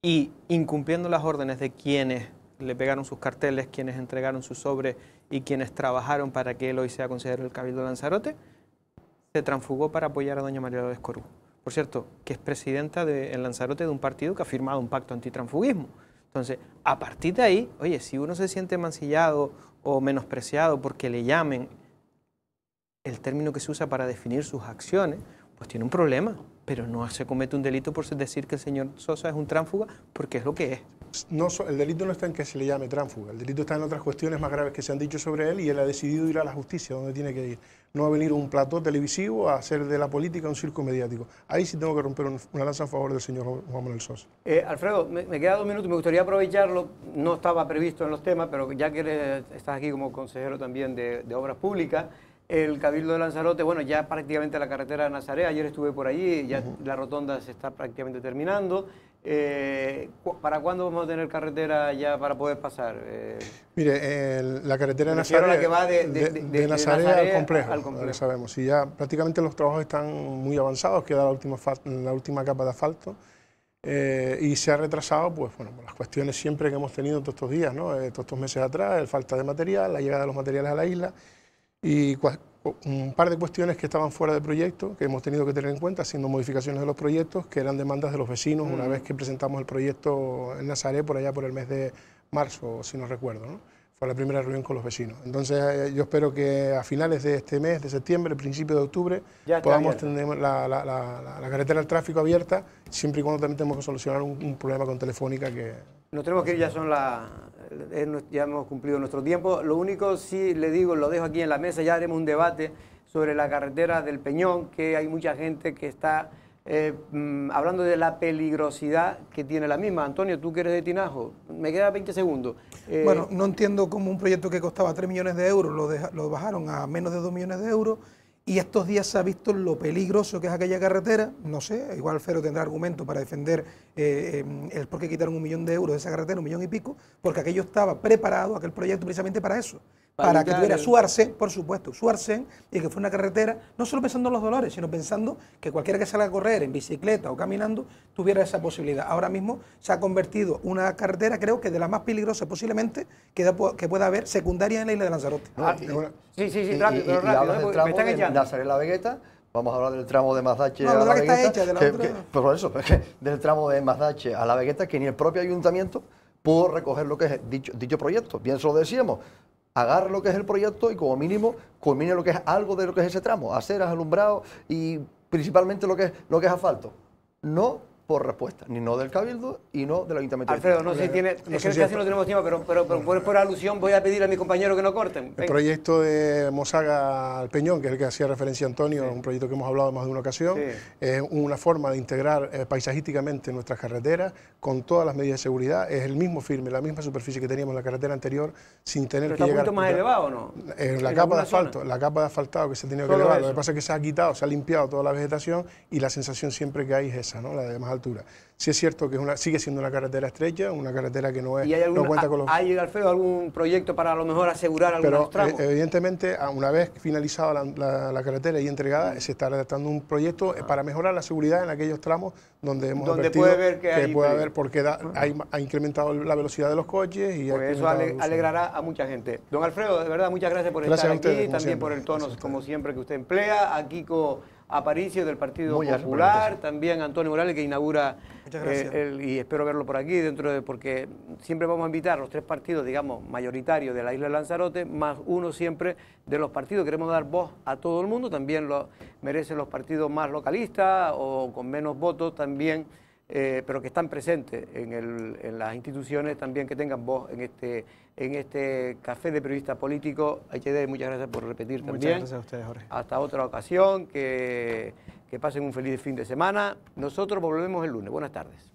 Speaker 6: y incumpliendo las órdenes de quienes le pegaron sus carteles, quienes entregaron sus sobres y quienes trabajaron para que él hoy sea consejero del Cabildo de Lanzarote, se transfugó para apoyar a doña María Lourdes Corú. Por cierto, que es presidenta en Lanzarote de un partido que ha firmado un pacto antitransfugismo. Entonces, a partir de ahí, oye, si uno se siente mancillado o menospreciado porque le llamen el término que se usa para definir sus acciones, pues tiene un problema, pero no se comete un delito por decir que el señor Sosa es un tránsfuga, porque es lo que es.
Speaker 7: No, el delito no está en que se le llame tránsfuga, el delito está en otras cuestiones más graves que se han dicho sobre él y él ha decidido ir a la justicia, donde tiene que ir. No va a venir un plató televisivo a hacer de la política un circo mediático. Ahí sí tengo que romper una lanza a favor del señor Juan Manuel Sosa.
Speaker 1: Alfredo, me quedan 2 minutos, me gustaría aprovecharlo, no estaba previsto en los temas, pero ya que estás aquí como consejero también de Obras Públicas, el Cabildo de Lanzarote, bueno, ya prácticamente la carretera de Nazaret, ayer estuve por allí, ya la rotonda se está prácticamente terminando. ¿Para cuándo vamos a tener carretera ya para poder pasar?
Speaker 7: Mire, la carretera de Nazaret,
Speaker 1: la que va de
Speaker 7: Nazaret al complejo, lo sabemos. Y ya prácticamente los trabajos están muy avanzados, queda la última capa de asfalto. Y se ha retrasado, pues bueno, las cuestiones siempre que hemos tenido todos estos días, ¿no? Todos estos meses atrás, la falta de material, la llegada de los materiales a la isla y un par de cuestiones que estaban fuera de proyecto, que hemos tenido que tener en cuenta, haciendo modificaciones de los proyectos, que eran demandas de los vecinos una vez que presentamos el proyecto en Nazaret, por allá por el mes de marzo, si no recuerdo, ¿no? Fue la primera reunión con los vecinos. Entonces yo espero que a finales de este mes, de septiembre, principio de octubre, podamos tener la carretera al tráfico abierta, siempre y cuando también tenemos que solucionar un problema con Telefónica que...
Speaker 1: Nos tenemos que ir, ya hemos cumplido nuestro tiempo. Lo único, sí le digo, lo dejo aquí en la mesa, ya haremos un debate sobre la carretera del Peñón, que hay mucha gente que está hablando de la peligrosidad que tiene la misma. Antonio, tú que eres de Tinajo, me quedan 20 segundos.
Speaker 8: Bueno, no entiendo cómo un proyecto que costaba 3 millones de euros lo bajaron a menos de 2 millones de euros. Y estos días se ha visto lo peligroso que es aquella carretera. No sé, igual Alfredo tendrá argumento para defender el por qué quitaron 1 millón de euros de esa carretera, 1 millón y pico, porque aquello estaba preparado, aquel proyecto precisamente para eso, para que tuviera su arcén, por supuesto, su arcén, y que fue una carretera, no solo pensando en los dolores, sino pensando que cualquiera que salga a correr en bicicleta o caminando tuviera esa posibilidad. Ahora mismo se ha convertido una carretera, creo que de las más peligrosas posiblemente que pueda haber secundaria en la isla de Lanzarote.
Speaker 1: Sí, rápido, rápido,
Speaker 9: me están echando. Nazaret-La Vegueta. Vamos a hablar del tramo de Mazdache
Speaker 8: a La Vegueta.
Speaker 9: Por eso, del tramo de Mazdache a La Vegueta, que ni el propio ayuntamiento pudo recoger lo que es dicho proyecto. Bien se lo decíamos, agarre lo que es el proyecto y como mínimo culmine lo que es algo de lo que es ese tramo, aceras, alumbrado y principalmente lo que es asfalto. No por respuesta, ni no del Cabildo y no del Ayuntamiento.
Speaker 1: Alfredo, no sé si tiene, es que casi no tenemos tiempo, pero por alusión voy a pedir a mi compañero que no corten.
Speaker 7: El proyecto de Mosaga al Peñón, que es el que hacía referencia Antonio, un proyecto que hemos hablado más de una ocasión, es una forma de integrar paisajísticamente nuestras carreteras con todas las medidas de seguridad. Es el mismo firme, la misma superficie que teníamos en la carretera anterior, sin tener que llegar...
Speaker 1: ¿Está un poquito más elevado o no?
Speaker 7: La capa de asfalto, la capa de asfaltado que se ha tenido que elevar. Lo que pasa es que se ha quitado, se ha limpiado toda la vegetación y la sensación siempre que hay es esa, ¿no? La de más altura. Sí es cierto que sigue siendo una carretera estrecha, una carretera que no cuenta con los...
Speaker 1: ¿Hay, Alfredo, algún proyecto para a lo mejor asegurar algunos tramos?
Speaker 7: Evidentemente, una vez finalizada la carretera y entregada, se está redactando un proyecto para mejorar la seguridad en aquellos tramos donde hemos advertido puede haber porque ha incrementado la velocidad de los coches y
Speaker 1: pues eso alegrará a mucha gente. Don Alfredo, de verdad, muchas gracias por estar aquí, también por el tono, como siempre, que usted emplea. A Kiko Aparicio del Partido Popular, también Antonio Morales, que inaugura y espero verlo por aquí porque siempre vamos a invitar a los tres partidos, digamos, mayoritarios de la isla de Lanzarote, más uno siempre de los partidos. Queremos dar voz a todo el mundo, también lo merecen los partidos más localistas o con menos votos también, pero que están presentes en las instituciones, también que tengan voz en este café de periodistas políticos. HD, muchas gracias por repetir también.
Speaker 6: Muchas gracias a ustedes, Jorge.
Speaker 1: Hasta otra ocasión, que pasen un feliz fin de semana. Nosotros volvemos el lunes. Buenas tardes.